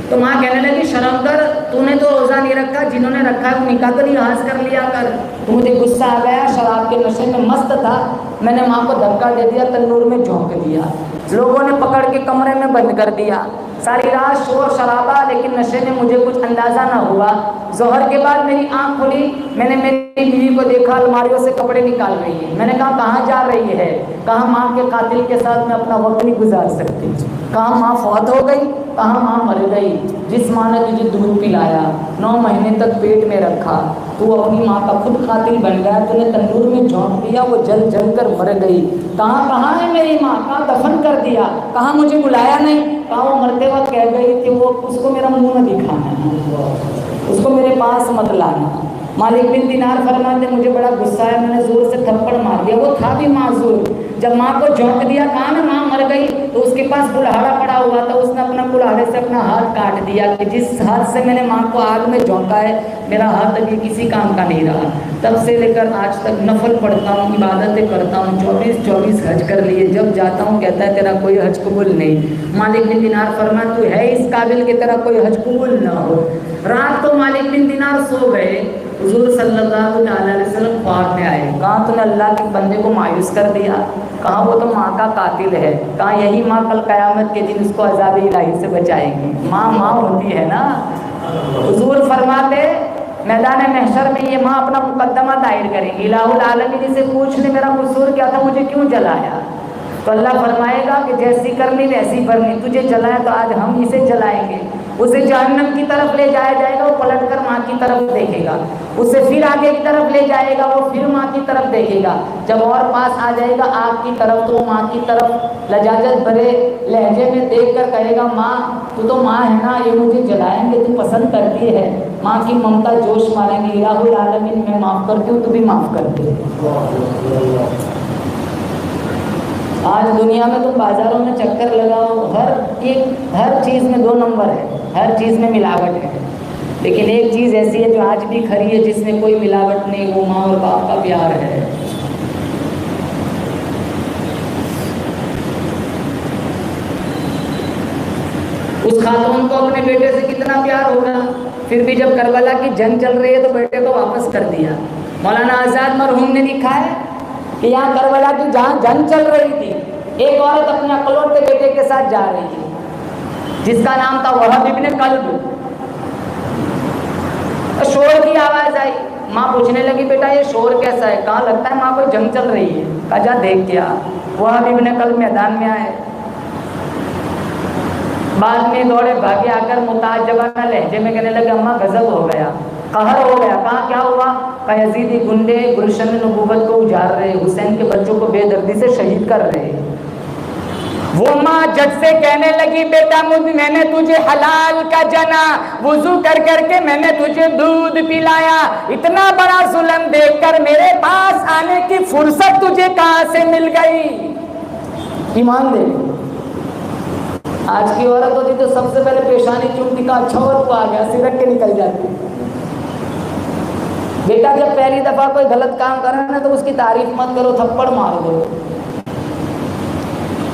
تو ماں کہنے لگی شرم کر، تو نے تو روزہ نہیں رکھا، جنہوں نے رکھا ہے وہ نکاح تو لحاظ کر لیا کر۔ تو مجھے غصہ آ گیا، شراب کے نشے میں مست تھا، میں نے ماں کو دھکا دے دیا، تنور میں جھونک دیا، لوگوں نے پکڑ کے کمرے میں بند کر دیا، ساری رات شور شرابہ، لیکن نشے میں مجھے کچھ اندازہ نہ ہوا۔ ظہر کے بعد میری آنکھ کھلی، میں نے میری بیوی کو دیکھا الماریوں سے کپڑے نکال رہی ہے۔ میں نے کہا کہاں جا رہی ہے؟ کہاں ماں کے قاتل کے ساتھ میں اپنا وقت نہیں گزار سکتی۔ کہاں ماں فوت ہو گئی، کہاں ماں مر گئی، جس ماں نے تجھے دودھ پلایا، 9 مہینے تک پیٹ میں رکھا، تو اپنی ماں کا خود قاتل بن گیا، تو نے تندور میں جھونک دیا، وہ جل جل کر مر گئی۔ کہاں ہے میری ماں؟ کہاں دفن کر دیا؟ کہاں مجھے بلایا نہیں؟ کہاں وہ مرتے وقت کہہ گئی کہ وہ اس کو میرا منہ نہ دکھانا، اس کو میرے پاس مت لانا۔ مالک بن دینار فرماتے مجھے بڑا غصہ ہے، میں نے زور سے تھپڑ مار دیا، وہ تھا بھی معذور۔ جب ماں کو جھونک دیا، کہا نا ماں مر گئی، تو اس کے پاس کلہاڑا پڑا ہوا تھا، اس نے اپنا کلہاڑے سے اپنا ہاتھ کاٹ دیا کہ جس ہاتھ سے میں نے ماں کو آگ میں جھونکا ہے میرا ہاتھ ابھی کسی کام کا نہیں رہا۔ تب سے لے کر آج تک نفل پڑھتا ہوں، عبادتیں کرتا ہوں، 24 حج کر لیے، جب جاتا ہوں کہتا ہے تیرا کوئی حج قبول نہیں۔ مالک بن دینار فرماتے تو ہے اس قابل کہ تیرا کوئی حج قبول نہ ہو۔ رات کو مالک بن دینار سو گئے، حضور صلی اللہ علیہ وسلم خواب میں آئے، کہاں تو نے اللہ کے بندے کو مایوس کر دیا، کہاں وہ تو ماں کا قاتل ہے، کہاں یہی ماں کل قیامت کے دن اس کو عذاب الہی سے بچائے گی۔ ماں ہوتی ہے نا۔ حضور فرماتے میدان محشر میں یہ ماں اپنا مقدمہ دائر کریں گی، الہ العالمین سے پوچھ لے میرا قصور کیا تھا، مجھے کیوں جلایا؟ تو اللہ فرمائے گا کہ جیسی کرنی ویسی بھرنی، تجھے جلایا تو آج ہم اسے جلائیں گے۔ اسے جہنم کی طرف لے جایا جائے گا، وہ پلٹ کر ماں کی طرف دیکھے گا، اسے پھر آگے کی طرف لے جائے گا، وہ پھر ماں کی طرف دیکھے گا، جب اور پاس آ جائے گا آگ کی طرف تو ماں کی طرف لجاجت بھرے لہجے میں دیکھ کر کہے گا ماں تو ماں ہے نا، یہ مجھے جلائیں گے، تو پسند کرتی ہے، ماں کی ممتا جوش ماریں گے، الہ العالمین میں معاف کرتی ہوں تو بھی معاف کرتے۔ آج دنیا میں تم بازاروں میں چکر لگاؤ، ہر چیز میں 2 نمبر ہے، ہر چیز میں ملاوٹ ہے، لیکن ایک چیز ایسی ہے جو آج بھی کھری ہے جس میں کوئی ملاوٹ نہیں، وہ ماں اور باپ کا پیار ہے۔ اس خاتون کو اپنے بیٹے سے کتنا پیار ہوگا، پھر بھی جب کربلا کی جنگ چل رہی ہے تو بیٹے کو واپس کر دیا۔ مولانا آزاد مرحوم نے لکھا ہے کہ یہاں کربلا کی جہاں جنگ چل رہی تھی، ایک عورت اپنے اکلوتے بیٹے کے ساتھ جا رہی تھی جس کا نام تھا وہب ابن کلب۔ شور کی آواز آئی، ماں پوچھنے لگی بیٹا یہ شور کیسا ہے؟ کہاں لگتا ہے ماں کوئی جنگ چل رہی ہے۔ کہا جا دیکھ کے آ۔ وہب ابن کلب میدان میں آئے، بعد میں دوڑے بھاگے آ کر متعجبانہ لہجے میں کہنے لگے اماں غضب ہو گیا، قہر ہو گیا۔ کہاں کیا ہوا؟ کہ یزیدی گنڈے گلشن نبوت کو اجاڑ رہے، حسین کے بچوں کو بے دردی سے شہید کر رہے۔ وہ ماں جج سے کہنے لگی بیٹا میں نے تجھے حلال کا جنا، وضو کر کر کے میں نے تجھے دودھ پلایا، اتنا بڑا ظلم دیکھ کر میرے پاس آنے کی فرصت تجھے کہاں سے مل گئی؟ ایمان دے۔ آج کی عورت ہوتی تو سب سے پہلے پیشانی چومتی کا اچھا ہوا تو آ گیا، سرک کے نکل جاتی۔ بیٹا جب پہلی دفعہ کوئی غلط کام کر رہا ہے نا تو اس کی تعریف مت کرو، تھپڑ مار دو۔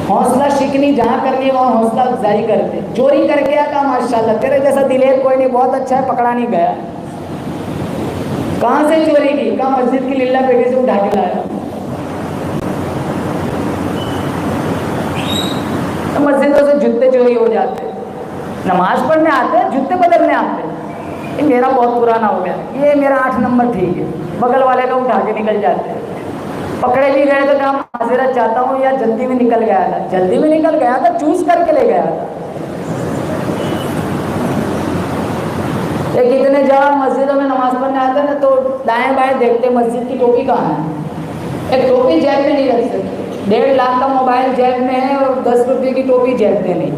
حوصلہ شکنی جہاں کرنی ہے وہاں حوصلہ افزائی کرتے۔ چوری کر کے آتا ماشاءاللہ تیرے جیسا دلیر کوئی نہیں، بہت اچھا ہے، پکڑا نہیں گیا۔ کہاں سے چوری کی؟ کہاں مسجد کی للہ بیٹے سے اٹھا کے لایا۔ مسجدوں سے جوتے چوری ہو جاتے، نماز پڑھنے آتے جوتے بدلنے آتے، یہ میرا بہت پرانا ہو گیا، یہ میرا 8 نمبر ٹھیک ہے، بغل والے کا اٹھا کے نکل جاتے۔ پکڑے بھی گئے تو کہا معذرت چاہتا ہوں یا جلدی میں نکل گیا تھا، جلدی میں نکل گیا تھا، چوز کر کے لے گیا تھا۔ یہ کتنے جگہ مسجدوں میں نماز پڑھنے آتے نا تو دائیں بائیں دیکھتے مسجد کی ٹوپی کہاں ہے، ایک ٹوپی جیب میں نہیں رکھ سکتے، 1.5 لاکھ کا موبائل جیب میں ہے اور 10 روپے کی ٹوپی جیب میں نہیں۔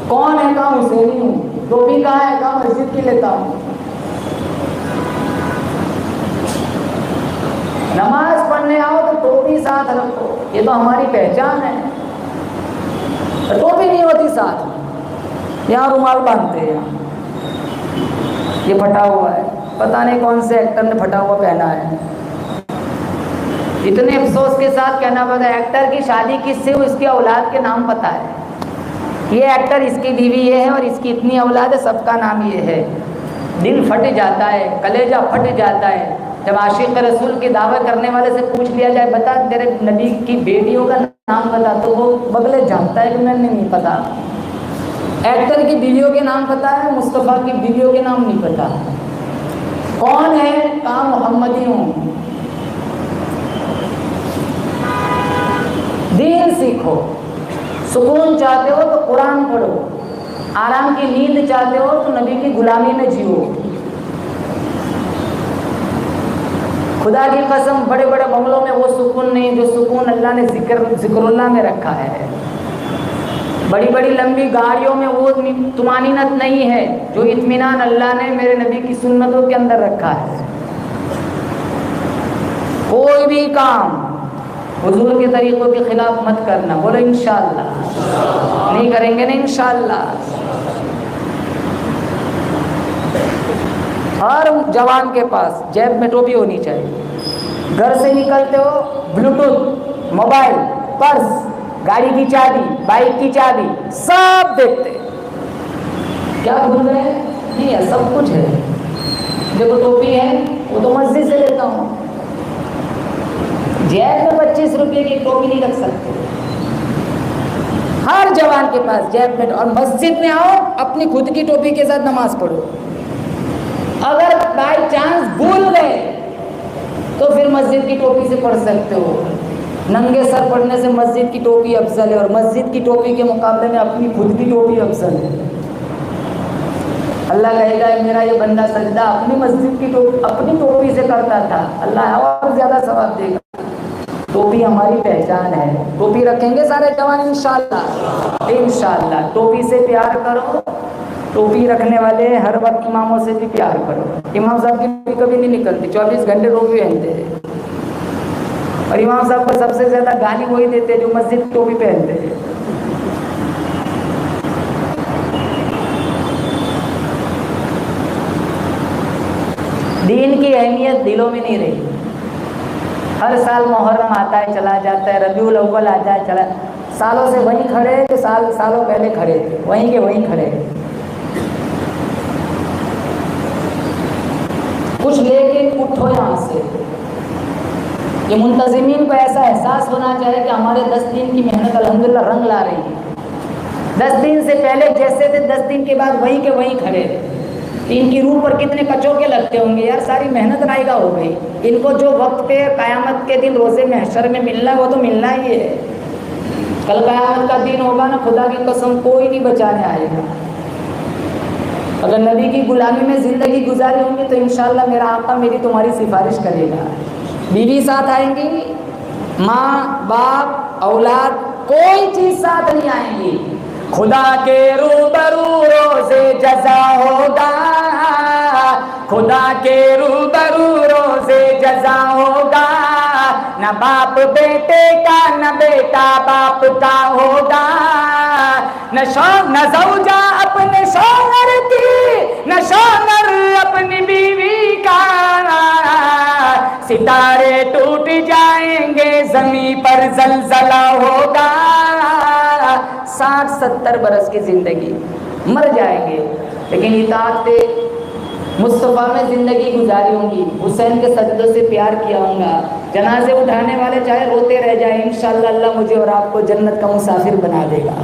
کون ہے؟ کہاں حسینی ہوں، ٹوپی کہاں ہے؟ کہاں مسجد کی لیتا ہوں۔ نماز پڑھنے آؤ تو ٹوپی ساتھ رکھو، یہ تو ہماری پہچان ہے۔ ٹوپی نہیں ہوتی ساتھ، یہاں رومال باندھتے ہیں، یہ پھٹا ہوا ہے، پتہ نہیں کون سے ایکٹر نے پھٹا ہوا پہنا ہے۔ اتنے افسوس کے ساتھ کہنا پڑتا ہے ایکٹر کی شادی کس سے، اس کی اولاد کے نام پتہ ہے، یہ ایکٹر اس کی بیوی یہ ہے اور اس کی اتنی اولاد ہے، سب کا نام یہ ہے۔ دل پھٹ جاتا ہے، کلیجہ پھٹ جاتا ہے جب عاشق رسول کی دعویٰ کرنے والے سے پوچھ لیا جائے بتا تیرے نبی کی بیٹیوں کا نام بتا، تو وہ بگلے جانتا ہے کہ میں نے نہیں پتا۔ ایکٹر کی بیویوں کے نام پتا ہے، مصطفیٰ کی بیویوں کے نام نہیں پتا۔ کون ہے؟ کہاں محمدی ہوں۔ دین سیکھو، سکون چاہتے ہو تو قرآن پڑھو، آرام کی نیند چاہتے ہو تو نبی کی غلامی میں جیو۔ خدا کی قسم بڑے بڑے بنگلوں میں وہ سکون نہیں جو سکون اللہ نے ذکر اللہ میں رکھا ہے، بڑی بڑی لمبی گاڑیوں میں وہ طمانینت نہیں ہے جو اطمینان اللہ نے میرے نبی کی سنتوں کے اندر رکھا ہے۔ کوئی بھی کام حضور کے طریقوں کے خلاف مت کرنا، بولو انشاءاللہ، نہیں کریں گے نا انشاءاللہ۔ ہر جوان کے پاس جیب میں ٹوپی ہونی چاہیے، گھر سے نکلتے ہو بلوٹوتھ، موبائل، پرس، گاڑی کی چابی، بائک کی چابی، سب دیکھتے، کیا بھول رہے ہیں؟ نہیں ہے، سب کچھ ہے۔ دیکھو ٹوپی ہے وہ تو مسجد سے لیتا ہوں، جیب میں 25 روپے کی ٹوپی نہیں رکھ سکتے۔ ہر جوان کے پاس جیب میں، اور مسجد میں آؤ اپنی خود کی ٹوپی کے ساتھ نماز پڑھو۔ اگر بائی چانس بھول گئے تو پھر مسجد کی ٹوپی سے پڑھ سکتے ہو۔ ننگے سر پڑھنے سے مسجد کی ٹوپی افضل ہے، اور مسجد کی ٹوپی کے مقابلے میں اپنی خود کی ٹوپی افضل ہے۔ اللہ کہے گا میرا یہ بندہ سجدہ اپنی مسجد کی اپنی ٹوپی سے کرتا تھا، اللہ اور زیادہ ثواب دے گا۔ ٹوپی ہماری پہچان ہے، ٹوپی رکھیں گے سارے جوان انشاءاللہ، انشاءاللہ۔ ٹوپی سے پیار کرو، ٹوپی رکھنے والے ہر وقت اماموں سے بھی پیار کرو۔ امام صاحب کی ٹوپی کبھی نہیں نکلتی، 24 گھنٹے ٹوپی پہنتے ہیں، اور امام صاحب کو سب سے زیادہ گالی وہی دیتے ہیں جو مسجد کی ٹوپی پہنتے ہیں۔ دین کی اہمیت دلوں میں نہیں رہی۔ ہر سال محرم آتا ہے چلا جاتا ہے، ربیع الاول آتا ہے چلا، سالوں سے وہیں کھڑے ہیں کہ سالوں پہلے کھڑے تھے، وہیں کے وہیں کھڑے ہیں۔ کچھ لے کے اٹھو یہاں سے۔ یہ منتظمین کو ایسا احساس ہونا چاہیے کہ ہمارے 10 دن کی محنت الحمدللہ رنگ لا رہی ہے۔ 10 دن سے پہلے جیسے تھے 10 دن کے بعد وہیں کے وہیں کھڑے تھے۔ ان کی روح پر کتنے کچوکے لگتے ہوں گے یار، ساری محنت رائگاں ہو گئی۔ ان کو جو وقت پہ قیامت کے دن روزے محشر میں ملنا ہے وہ تو ملنا ہی ہے۔ کل قیامت کا دن ہوگا نا، خدا کی قسم کوئی نہیں بچانے آئے گا۔ اگر نبی کی غلامی میں زندگی گزاری ہوں گی تو انشاءاللہ میرا آقا میری تمہاری سفارش کرے گا۔ بیوی ساتھ آئیں گی، ماں باپ اولاد کوئی چیز ساتھ نہیں آئیں گی۔ خدا کے روبرو روزے جزا ہوگا، خدا کے روبرو روزے جزا ہوگا، نہ باپ بیٹے کا نہ بیٹا باپ کا ہوگا، نہ زوجہ اپنے شوہر کی نہ شوہر اپنی بیوی کا، ستارے ٹوٹ جائیں گے زمین پر زلزلہ ہوگا۔ 60-70 برس کی زندگی مر جائیں گے، لیکن اطاعت مصطفیٰ میں زندگی گزاری ہوں گی، حسین کے سجدوں سے پیار کیا ہوں گا۔ جنازے اٹھانے والے چاہے روتے رہ جائیں، انشاءاللہ اللہ مجھے اور آپ کو جنت کا مسافر بنا دے گا۔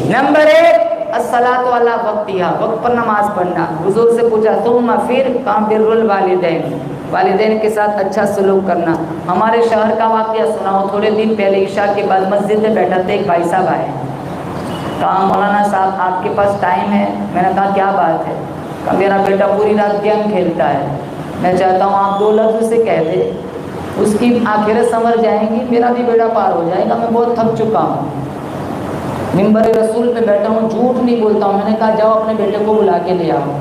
نمبر 1 الصلاۃ علی وقتہا، وقت پر نماز پڑھنا۔ حضور سے پوچھا ثم پھر کام بر الوالدین، والدین کے ساتھ اچھا سلوک کرنا۔ ہمارے شہر کا واقعہ سناؤ، تھوڑے دن پہلے عشاء کے بعد مسجد میں بیٹھا تھا، ایک بھائی صاحب آئے، کہا مولانا صاحب آپ کے پاس ٹائم ہے؟ میں نے کہا کیا بات ہے؟ کہا میرا بیٹا پوری رات گیم کھیلتا ہے، میں چاہتا ہوں آپ 2 لفظ اسے کہہ دیں، اس کی آخرت سنور جائیں گی، میرا بھی بیٹا پار ہو جائے گا، میں بہت تھک چکا ہوں، منبر رسول پہ بیٹھا ہوں، جھوٹ نہیں بولتا ہوں۔ میں نے کہا جاؤ اپنے بیٹے کو بلا کے لے آؤ۔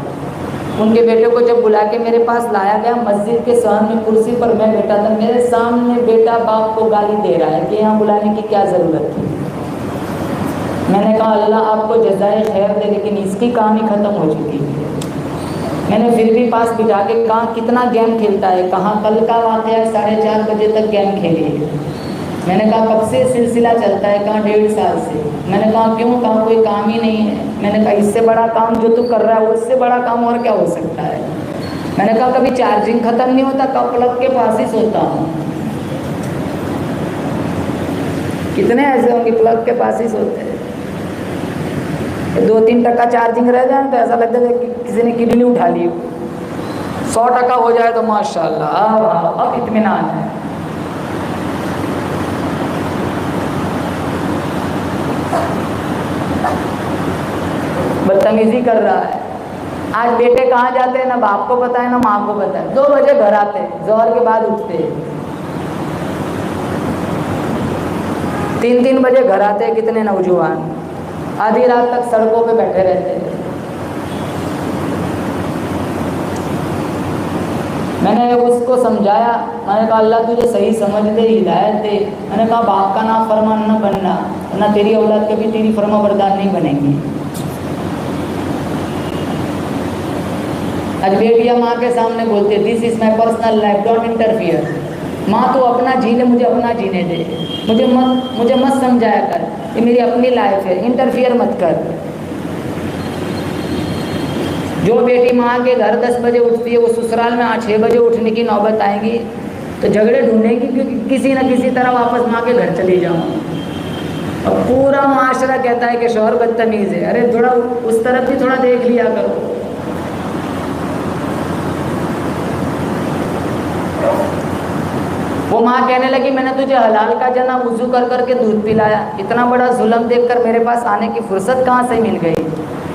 ان کے بیٹے کو جب بلا کے میرے پاس لایا گیا، مسجد کے سامنے کرسی پر میں بیٹھا تھا، میرے سامنے بیٹا باپ کو گالی دے رہا ہے کہ یہاں بلانے کی کیا ضرورت تھی۔ میں نے کہا اللہ آپ کو جزائے خیر دے، لیکن اس کی کہانی ختم ہو چکی ہے۔ میں نے پھر بھی پاس بٹھا کے کہا کتنا گیم کھیلتا ہے؟ کہاں کل کا واقعہ ہے 4:30 بجے تک گیم کھیلی ہے۔ میں نے کہا کب سے سلسلہ چلتا ہے؟ کہاں 1.5 سال سے۔ میں نے کہا کیوں؟ کہا کوئی کام ہی نہیں ہے۔ میں نے کہا اس سے بڑا کام جو تو کر رہا ہے اس سے بڑا کام اور کیا ہو سکتا ہے؟ میں نے کہا کبھی چارجنگ ختم نہیں ہوتا، کب پلگ کے پاس ہی سوتا ہوں۔ کتنے ایسے ہوں گے پلگ کے پاس ہی سوتے ہیں؟ 2-3% چارجنگ رہ جائے تو ایسا لگتا ہے کہ کسی نے کڈنی اٹھا لی ہو۔ 100% ہو جائے تو ماشاءاللہ اب اطمینان ہے۔ بدتمیزی کر رہا ہے۔ آج بیٹے کہاں جاتے ہیں نہ باپ کو پتہ ہے نہ ماں کو پتہ ہے۔ 2 بجے گھر آتے ہیں، ظہر کے بعد اٹھتے ہیں، 3 بجے گھر آتے ہیں۔ کتنے نوجوان آدھی رات تک سڑکوں پہ بیٹھے رہتے ہیں۔ میں نے اس کو سمجھایا، میں نے کہا اللہ تجھے صحیح سمجھ دے، ہدایت دے۔ میں نے کہا باپ کا نام فرمان نہ بننا، نہ تیری اولاد کبھی تیری فرما بردار نہیں بنے گی۔ آج بیٹیاں ماں کے سامنے بولتے this is my personal life don't interfere. ماں تو اپنا جی لے، مجھے اپنا جینے دے، مجھے مت سمجھایا کر، یہ میری اپنی لائف ہے، انٹرفیئر مت کر۔ جو بیٹی ماں کے گھر 10 بجے اٹھتی ہے وہ سسرال میں 6 بجے اٹھنے کی نوبت آئے گی تو جھگڑے ڈھونڈے گی کہ کسی نہ کسی طرح واپس ماں کے گھر چلی جاؤں۔ اور پورا معاشرہ کہتا ہے کہ شوہر بدتمیز ہے۔ ارے تھوڑا اس طرف بھی تھوڑا دیکھ لیا کرو۔ وہ ماں کہنے لگی میں نے تجھے حلال کا جنا وضو کر کر کے دودھ پلایا، اتنا بڑا ظلم دیکھ کر میرے پاس آنے کی فرصت کہاں سے مل گئی؟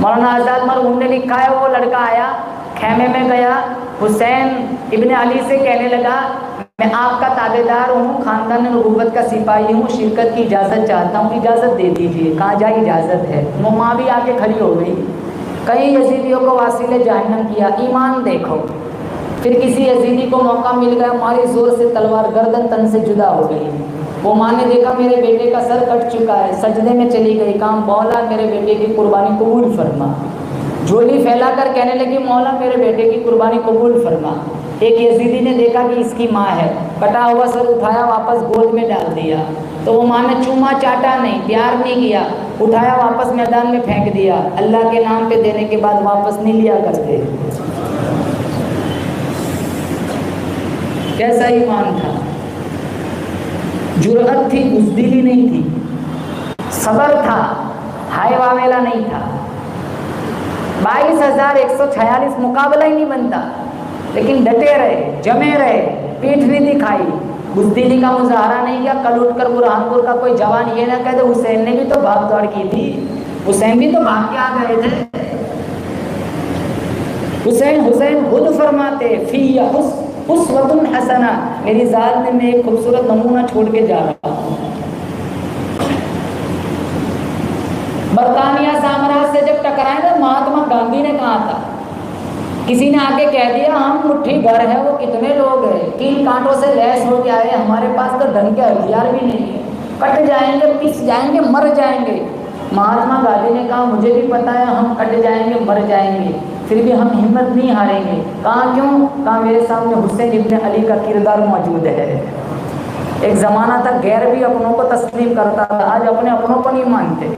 مولانا آزاد مرحوم نے لکھا ہے وہ لڑکا آیا، خیمے میں گیا، حسین ابن علی سے کہنے لگا میں آپ کا تابع دار ہوں، خاندان نبوت کا سپاہی ہوں، شرکت کی اجازت چاہتا ہوں، اجازت دے دیجیے۔ کہاں جا اجازت ہے؟ وہ ماں بھی آ کے کھڑی ہو گئی۔ کئی یزیدیوں کو واصل جہنم کیا، ایمان دیکھو۔ پھر کسی یزیدی کو موقع مل گیا، ماری زور سے تلوار گردن تن سے جدا ہو گئی۔ وہ ماں نے دیکھا میرے بیٹے کا سر کٹ چکا ہے، سجدے میں چلی گئی، کہا مولا میرے بیٹے کی قربانی قبول فرما۔ جھولی پھیلا کر کہنے لگی مولا میرے بیٹے کی قربانی قبول فرما۔ ایک یزیدی نے دیکھا کہ اس کی ماں ہے، کٹا ہوا سر اٹھایا واپس گود میں ڈال دیا، تو وہ ماں نے چوما چاٹا نہیں، پیار نہیں کیا، اٹھایا واپس میدان میں پھینک دیا۔ اللہ کے نام پہ دینے کے بعد واپس نہیں لیا کرتے۔ کیسا ایمان تھا، جرأت تھی، بزدلی نہیں تھی، صبر تھا، ہائے واویلا نہیں تھا۔ 22,146 مقابلہ ہی نہیں بنتا، لیکن ڈٹے رہے، جمے رہے، پیٹھ نہیں دکھائی، بزدلی کا مظاہرہ نہیں کیا۔ کل اٹھ کر برہانپور کا کوئی جوان یہ نہ کہے حسین نے بھی تو بھاگ دوڑ کی تھی، حسین بھی تو بھاگ کے آ گئے تھے۔ حسین خود فرماتے فی اسوۃ حسنہ، میری ذات میں میں ایک خوبصورت نمونہ چھوڑ کے جا رہا ہوں۔ برطانیہ سامراج سے جب ٹکرائے تو مہاتما گاندھی نے کہا تھا، کسی نے آگے کہہ دیا ہم مٹھی بھر ہے، وہ کتنے لوگ ہیں، کیل کانٹوں سے لیس ہو کے آئے، ہمارے پاس تو ڈھنگ کے ہتھیار بھی نہیں ہے، کٹ جائیں گے، پس جائیں گے، مر جائیں گے۔ مہاتما گاندھی نے کہا مجھے بھی پتا ہے ہم کٹ جائیں گے، مر جائیں گے، پھر بھی ہم ہمت نہیں ہاریں گے۔ کہا کیوں؟ کہا میرے سامنے حسین ابن علی کا کردار موجود ہے۔ ایک زمانہ تک غیر بھی اپنوں کو تسلیم کرتا تھا، آج اپنے اپنوں کو نہیں مانتے۔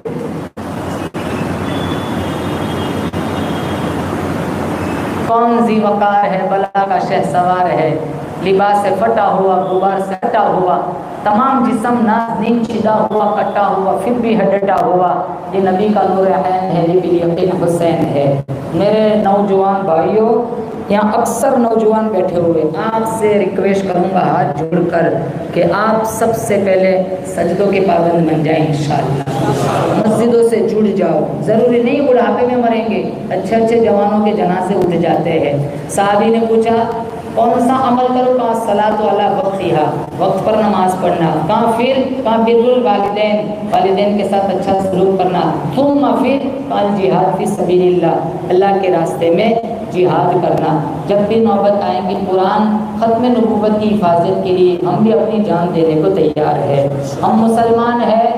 کون ذی وقار ہے، بلا کا شہ سوار ہے، لباس سے پھٹا ہوا، غبار سے ہٹا ہوا، تمام جسم نازنین چیدہ ہوا، کٹا ہوا، پھر بھی ہڈٹا ہوا، یہ نبی کا نور عین ہے، یہ بھی یقین حسین ہے۔ میرے نوجوان بھائیوں، یہاں اکثر نوجوان بیٹھے ہوئے، آپ سے ریکویسٹ کروں گا ہاتھ جوڑ کر کہ آپ سب سے پہلے سجدوں کے پابند بن جائیں انشاءاللہ، مسجدوں سے جڑ جاؤ۔ ضروری نہیں بڑھاپے میں مریں گے، اچھے اچھے جوانوں کے جنازے اٹھ جاتے ہیں۔ صحابی نے پوچھا کون سا عمل کرو؟ کہا صلاۃ علی وقتہا، وقت پر نماز پڑھنا۔ کہا پھر؟ کہا بر الوالدین، والدین کے ساتھ اچھا سلوک کرنا۔ ثم پھر؟ کہا جہاد فی سبیل اللہ، اللہ کے راستے میں جہاد کرنا۔ جب بھی نوبت آئیں گی قرآن ختم نبوت کی حفاظت کے لیے ہم بھی اپنی جان دینے کو تیار ہے۔ ہم مسلمان ہیں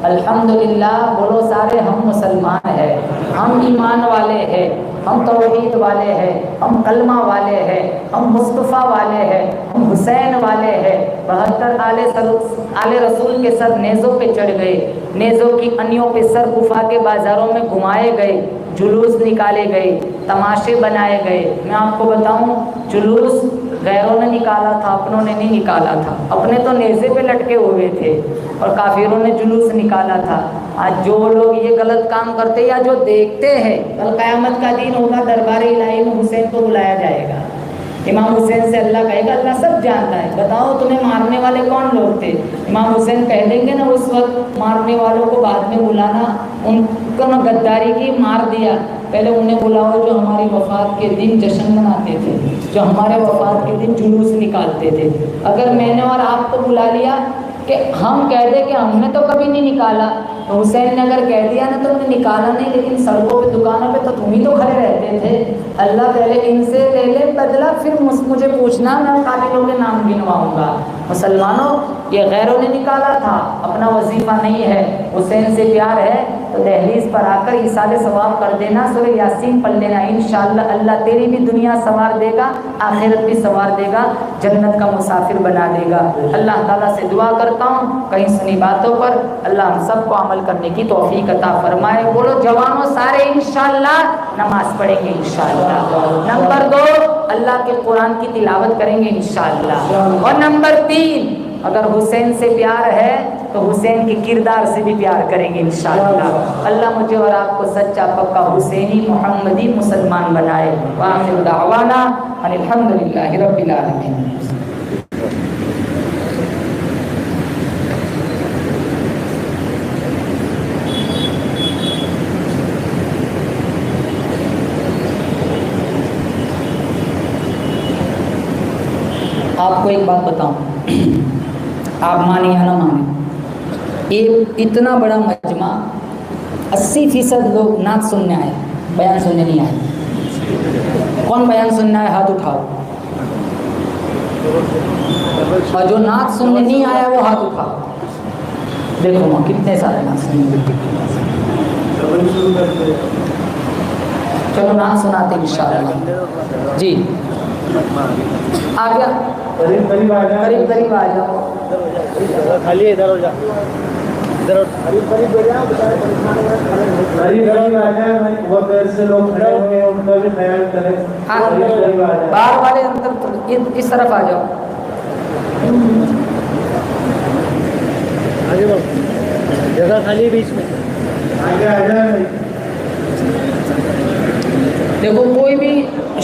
الحمدللہ، بولو سارے ہم مسلمان ہیں، ہم ایمان والے ہیں، ہم توحید والے ہیں، ہم کلمہ والے ہیں، ہم مصطفیٰ والے ہیں، ہم حسین والے ہیں۔ 72 آل رسول کے سر نیزوں پہ چڑھ گئے، نیزوں کی انیوں پہ سر کفا کے بازاروں میں گھمائے گئے، جلوس نکالے گئے، تماشے بنائے گئے۔ میں آپ کو بتاؤں جلوس غیروں نے نکالا تھا، اپنوں نے نہیں نکالا تھا۔ اپنے تو نیزے پہ لٹکے ہوئے تھے اور کافروں نے جلوس نکالا تھا۔ آج جو لوگ یہ غلط کام کرتے یا جو دیکھتے ہیں، کل قیامت کا دن ہوگا، دربار الہی میں حسین کو بلایا جائے گا، امام حسین سے اللہ کہے گا اللہ سب جانتا ہے، بتاؤ تمہیں مارنے والے کون لوگ تھے؟ امام حسین کہہ دیں گے نا اس وقت مارنے والوں کو بعد میں بلانا، ان کو نہ غداری کی، مار دیا، پہلے انہیں بلاؤ جو ہماری وفات کے دن جشن مناتے تھے، جو ہمارے وفات کے دن جلوس نکالتے تھے۔ اگر میں نے اور آپ کو بلا لیا کہ ہم کہہ دیں کہ ہم نے تو کبھی نہیں نکالا، تو حسین نے اگر کہہ دیا نا تم نے نکالا نہیں، لیکن سڑکوں پہ دکانوں پہ تو تم ہی تو کھڑے رہتے تھے، اللہ پہلے ان سے لے لے بدلہ، پھر مجھے پوچھنا، میں قاتلوں کے نام گنواؤں گا۔ مسلمانوں یہ غیروں نے نکالا تھا، اپنا وظیفہ نہیں ہے، حسین سے پیار ہے تو دہلیز پر آ کر ایصال ثواب کر دینا، سورہ یاسین پڑھ لینا، انشاءاللہ اللہ تیری بھی دنیا سنوار دے گا، آخرت بھی سنوار دے گا، جنت کا مسافر بنا دے گا۔ اللہ تعالیٰ سے دعا کرتا ہوں کہیں سنی باتوں پر اللہ ہم سب کو عمل کرنے کی توفیق عطا فرمائے۔ بولو جوانوں سارے انشاءاللہ نماز پڑھیں گے انشاءاللہ۔ نمبر 2 اللہ کے قرآن کی تلاوت کریں گے انشاءاللہ۔ اور نمبر 3 اگر حسین سے پیار ہے تو حسین کے کردار سے بھی پیار کریں گے انشاءاللہ۔ اللہ مجھے اور آپ کو سچا پکا حسینی محمدی مسلمان بنائے۔ وآخر دعوانا ان الحمدللہ رب العالمین۔ آپ کو ایک بات بتاؤں، آپ مانیں یا نہ مانیں، ایک اتنا بڑا مجمع 80% لوگ نعت سننے آئے، بیان سننے نہیں آئے. کون بیان سننا ہے؟ ہاتھ اٹھاؤ. اور جو نعت سننے نہیں آیا وہ ہاتھ اٹھاؤ. دیکھو وہاں کتنے سارے نعت سننے. چلو نعت سناتے انشاءاللہ. جی آ گیا، قریب قریب آ جاؤ. خالی ادھر ہو جا، ادھر قریب قریب ہو جا، قریب قریب آ جائے. وہ دیر سے لوگ کھڑے ہوئے ان کا بھی خیال کریں. باہر والے اندر اس طرف آ جاؤ. آگے بڑھو، جگہ خالی بیچ میں، آگے آ جائے. دیکھو کوئی بھی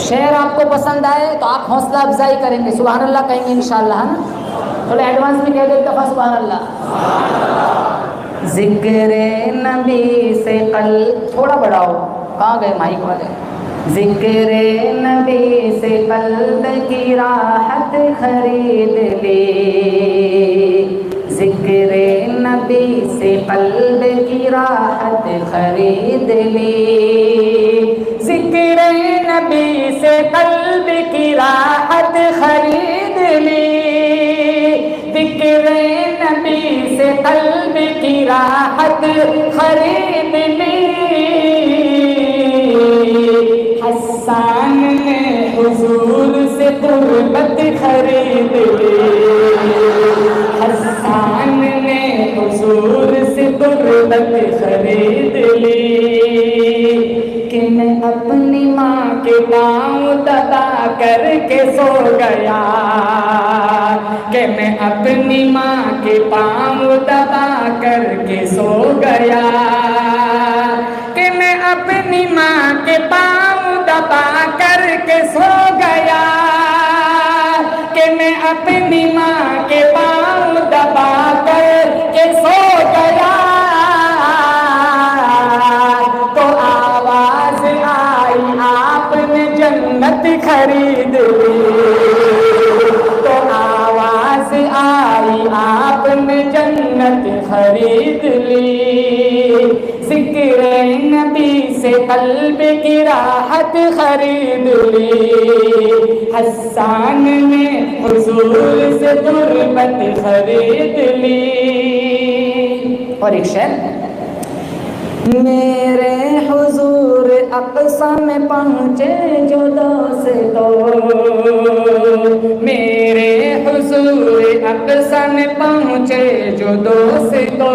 شعر آپ کو پسند آئے تو آپ حوصلہ افزائی کریں گے، سبحان اللہ کہیں گے انشاءاللہ، ہے نا؟ تھوڑا ایڈوانس میں کہہ دیں ایک دفعہ سبحان اللہ. ذکر نبی سے قلب، تھوڑا بڑھاؤ، کہاں گئے مائک والے؟ ذکر نبی سے قلب کی راحت خرید لی، ذکر نبی سے قلب کی راحت خرید لی، ذکر نبی سے قلب کی راحت خرید لی، ذکر نبی سے قلب کی راحت خرید لی. حسان نے حضور سے قربت خرید لی، حسان نے حضور سے قربت خرید لی، کہ میں اپنی ماں کے پاؤں دبا کر کے سو گیا، کہ میں اپنی ماں کے پاؤں دبا کر کے سو گیا، کہ میں اپنی ماں کے پاؤں دبا کر کے سو گیا، کہ میں اپنی ماں کے پاؤں دبا کر کے سو گیا. تو آواز آئی آپ نے جنت خرید لی، تو آواز آئی آپ نے جنت خرید لی، ذکر نبی سے قلب کی راحت خرید لی، حسان نے حضور سے قربت خرید لی. اور ایک شعر، میرے حضور اقصی میں پہنچے جو دوستو، میرے حضور اقصی میں پہنچے جو دوستو،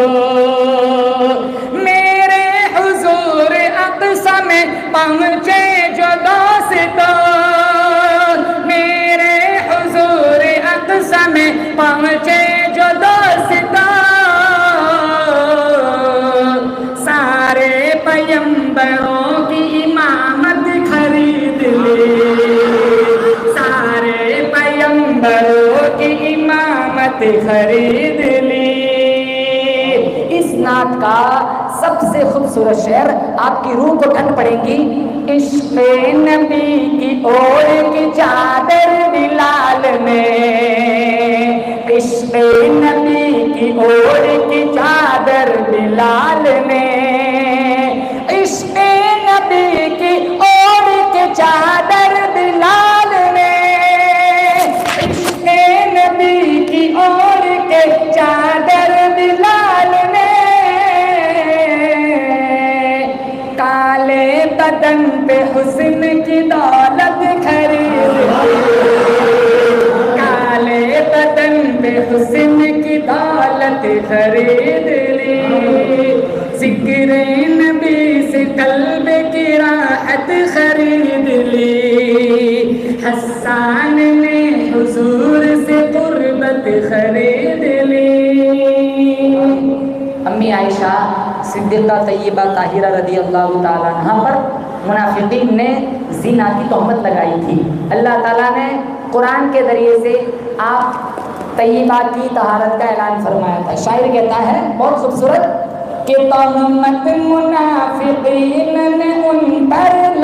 میرے حضور اقصی میں پہنچے جو دوستو، میرے حضور اقصی میں پہنچے جو دوستو، سارے پیمبروں کی امامت خرید لی، سارے پیمبروں کی امامت خرید لی. اس نعت کا سب سے خوبصورت شعر آپ کی روح کو ٹھنڈ پڑے گی. عشق نبی کی اوڑھ کی چادر بلال نے، عشق نبی کی اوڑھ کی چادر بلال نے، عشق نبی کی اوڑھ کی چادر بلال نے، عشق نبی کی اوڑھ کے چادر بلال نے، کالے بدن پہ حسن کی دولت خرید لی، کالے بدن پہ حسن کی دولت خرید لی، ذکر نبی سے قلب کی راحت خرید لی، حسان نے حضور سے قربت خرید لی. امی عائشہ صدیقہ طیبہ طاہرہ رضی اللہ تعالیٰ عنہ پر منافقین نے زنا کی تہمت لگائی تھی. اللہ تعالیٰ نے قرآن کے ذریعے سے آپ طیبہ کی طہارت کا اعلان فرمایا تھا. شاعر کہتا ہے بہت خوبصورت کہ تہمت منافقین نے ان پر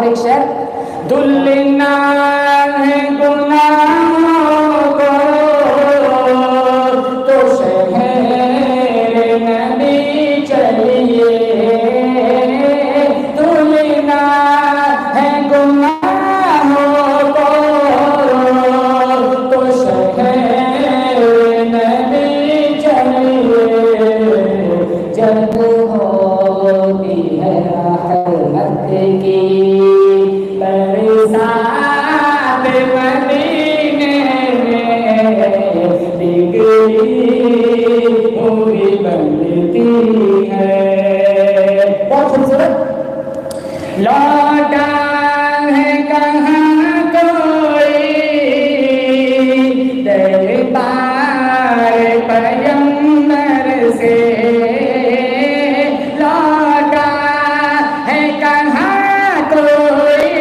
اور ایک شعر دلنا ہے گناہوں کو تو شہر نبی چلیے دلنا ہے گناہوں کو تو شہر نبی چلیے جب ہوتی ہے رحمت کی برسات مدینے میں بگڑی ہوئی بنتی ہے بہت خوبصورت لوٹا ہے کہاں کوئی دربار پیغمبر سے لوٹا ہے کہاں کوئی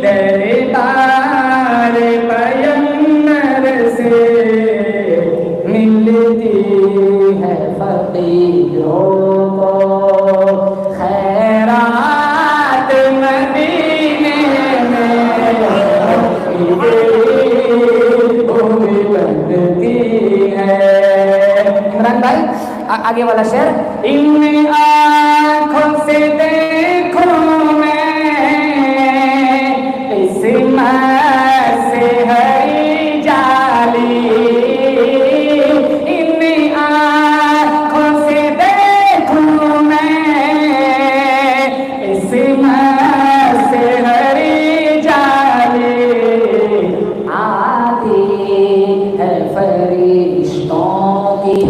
دربار پیغمبر سے ملتی ہے فقیروں کو خیرات مدینے میں بھولی بنتی ہے عمران بھائی آگے والا شعر ان آنکھوں سے دیکھوں میں اس سے ہری جالی ان آنکھوں سے دیکھوں میں اس سے ہری جالی آتی ہے فرشتوں کی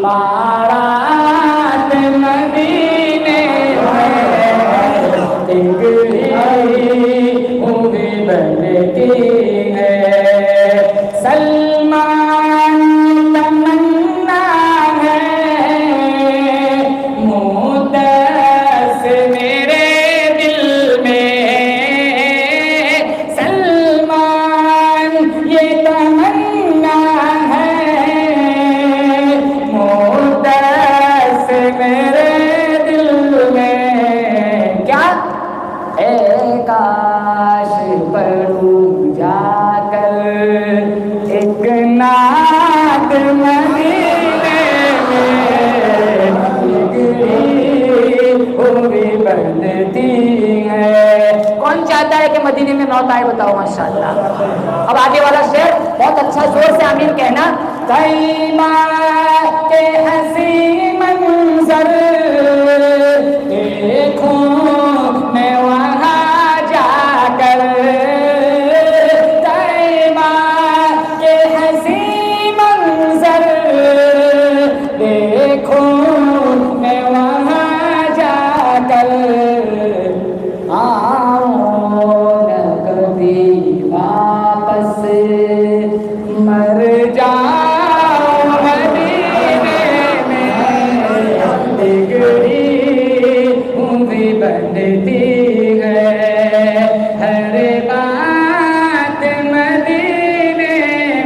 بارات مدینے میں بگڑی ہوئی بنتی ہے سلمان تمنا ہے مدس میرے دل میں سلمان یہ تمنا ہے مدس میرے دل میں کیا اے کاش پڑھوں جا کر ایک نعت مدینے میں بگڑی ہوئی بنتی ہے کون چاہتا ہے کہ مدینے میں موت آئے بتاؤ ماشاءاللہ اب آگے والا شعر بہت اچھا زور سے آمین کہنا طیبہ کے حسین منظر دیکھوں میں وہاں جا کر طیبہ کے حسین منظر دیکھوں میں وہاں جا کر آؤں نہ کبھی واپس مر جاؤں مدینے میں بگڑی ہوئی بنتی ہے ہر بات مدینے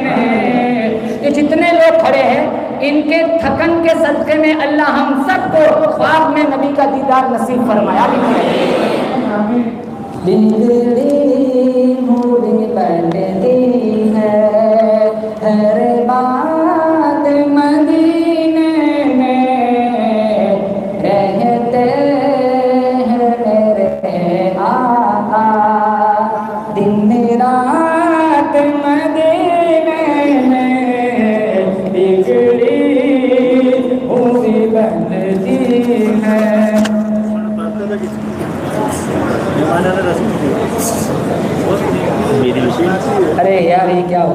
میں یہ جتنے لوگ کھڑے ہیں ان کے تھکن کے صدقے میں اللہ ہم سب کو خواب میں نبی کا دیدار نصیب فرمایا بگڑی ہوئی بنتی ہے ہر بات مدینے میں رہتے ہیں میرے آقا دن رات مدینے میں بگڑی ہوئی بنتی ہے ارے یار یہ کیا ہو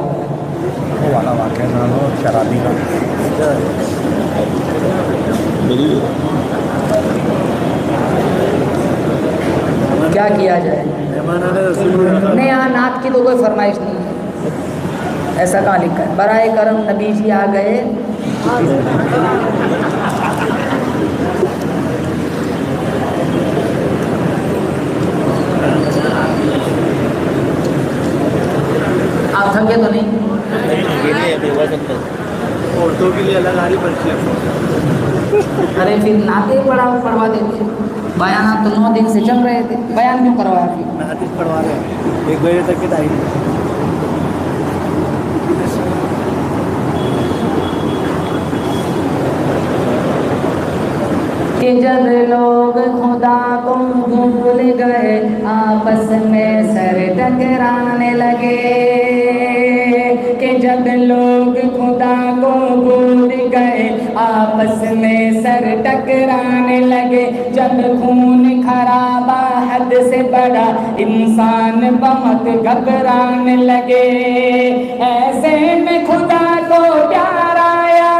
والا واقعہ نہ ہو شرابی کا کیا کیا جائے نہیں یہاں نعت کی تو کوئی فرمائش نہیں ہے ایسا کہاں لکھا ہے برائے کرم نبی جی آ گئے آپ تھکے تو نہیں عورتوں کے لیے الگ آ رہی پرچی ارے پھر نعتیں پڑھوا دیتے بیانات تو 9 دن سے چل رہے تھے، بیان کیوں کروایا پھر؟ میں حدیث پڑھوا رہے ہیں 1 بجے تک کی ٹائم کہ جب لوگ خدا کو بھول گئے آپس میں سر ٹکرانے لگے، کہ جب لوگ خدا کو بھول گئے آپس میں سر ٹکرانے لگے، جب خون خرابہ حد سے بڑا انسان بہت گھبرانے لگے، ایسے میں خدا کو پیار آیا،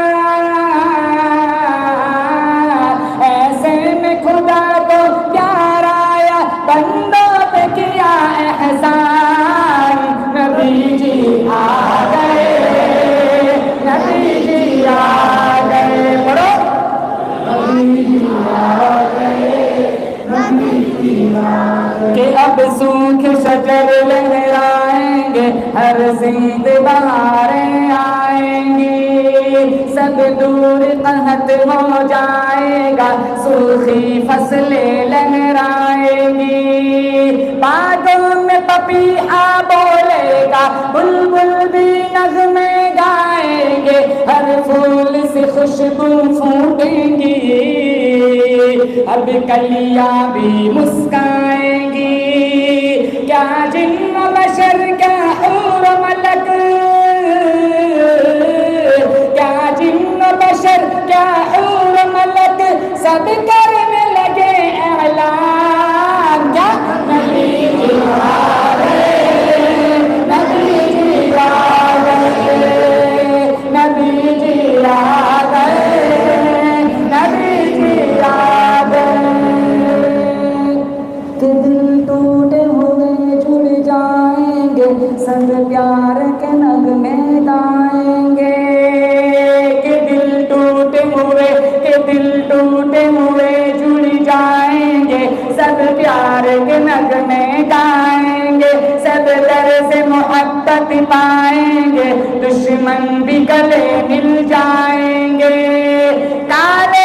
ایسے میں خدا کو پیار آیا، بندوں پہ کیا احسان، نبی جی آ گئے، نبی جی آ گئے، پڑھو نبی جی آ گئے، نبی جی آ گئے، کہ اب سوکھ شجر لہرائیں گے، ہر زند بہاریں آئیں گی، سب دور قحط ہو جائے گا، سرخی فصلیں لہرائیں گی، باغوں میں پپیہا بولے گا، بلبل بھی نغمے گائیں گے، ہر پھول سے خوشبو پھوٹیں گی، اب کلیاں بھی مسکائیں گی، کیا جن و بشر کیا حور و ملک، کیا جن و بشر کیا حور و ملک، سب کرنے لگے اعلان، کیا نبی جی آ گئے، نبی جی آ گئے، نبی جی آ گئے، نبی جی آ گئے، کہ دل ٹوٹے ہوئے جڑ جائیں گے، سب پیار کے نغمے گائیں گے، کہ دل ٹوٹے ہوئے، کہ دل ٹوٹے ہوئے جڑ جائیں گے، سب پیار کے نغمے گائیں گے، سب درد محبت پائیں گے، دشمن بھی گلے مل جائیں گے، کالے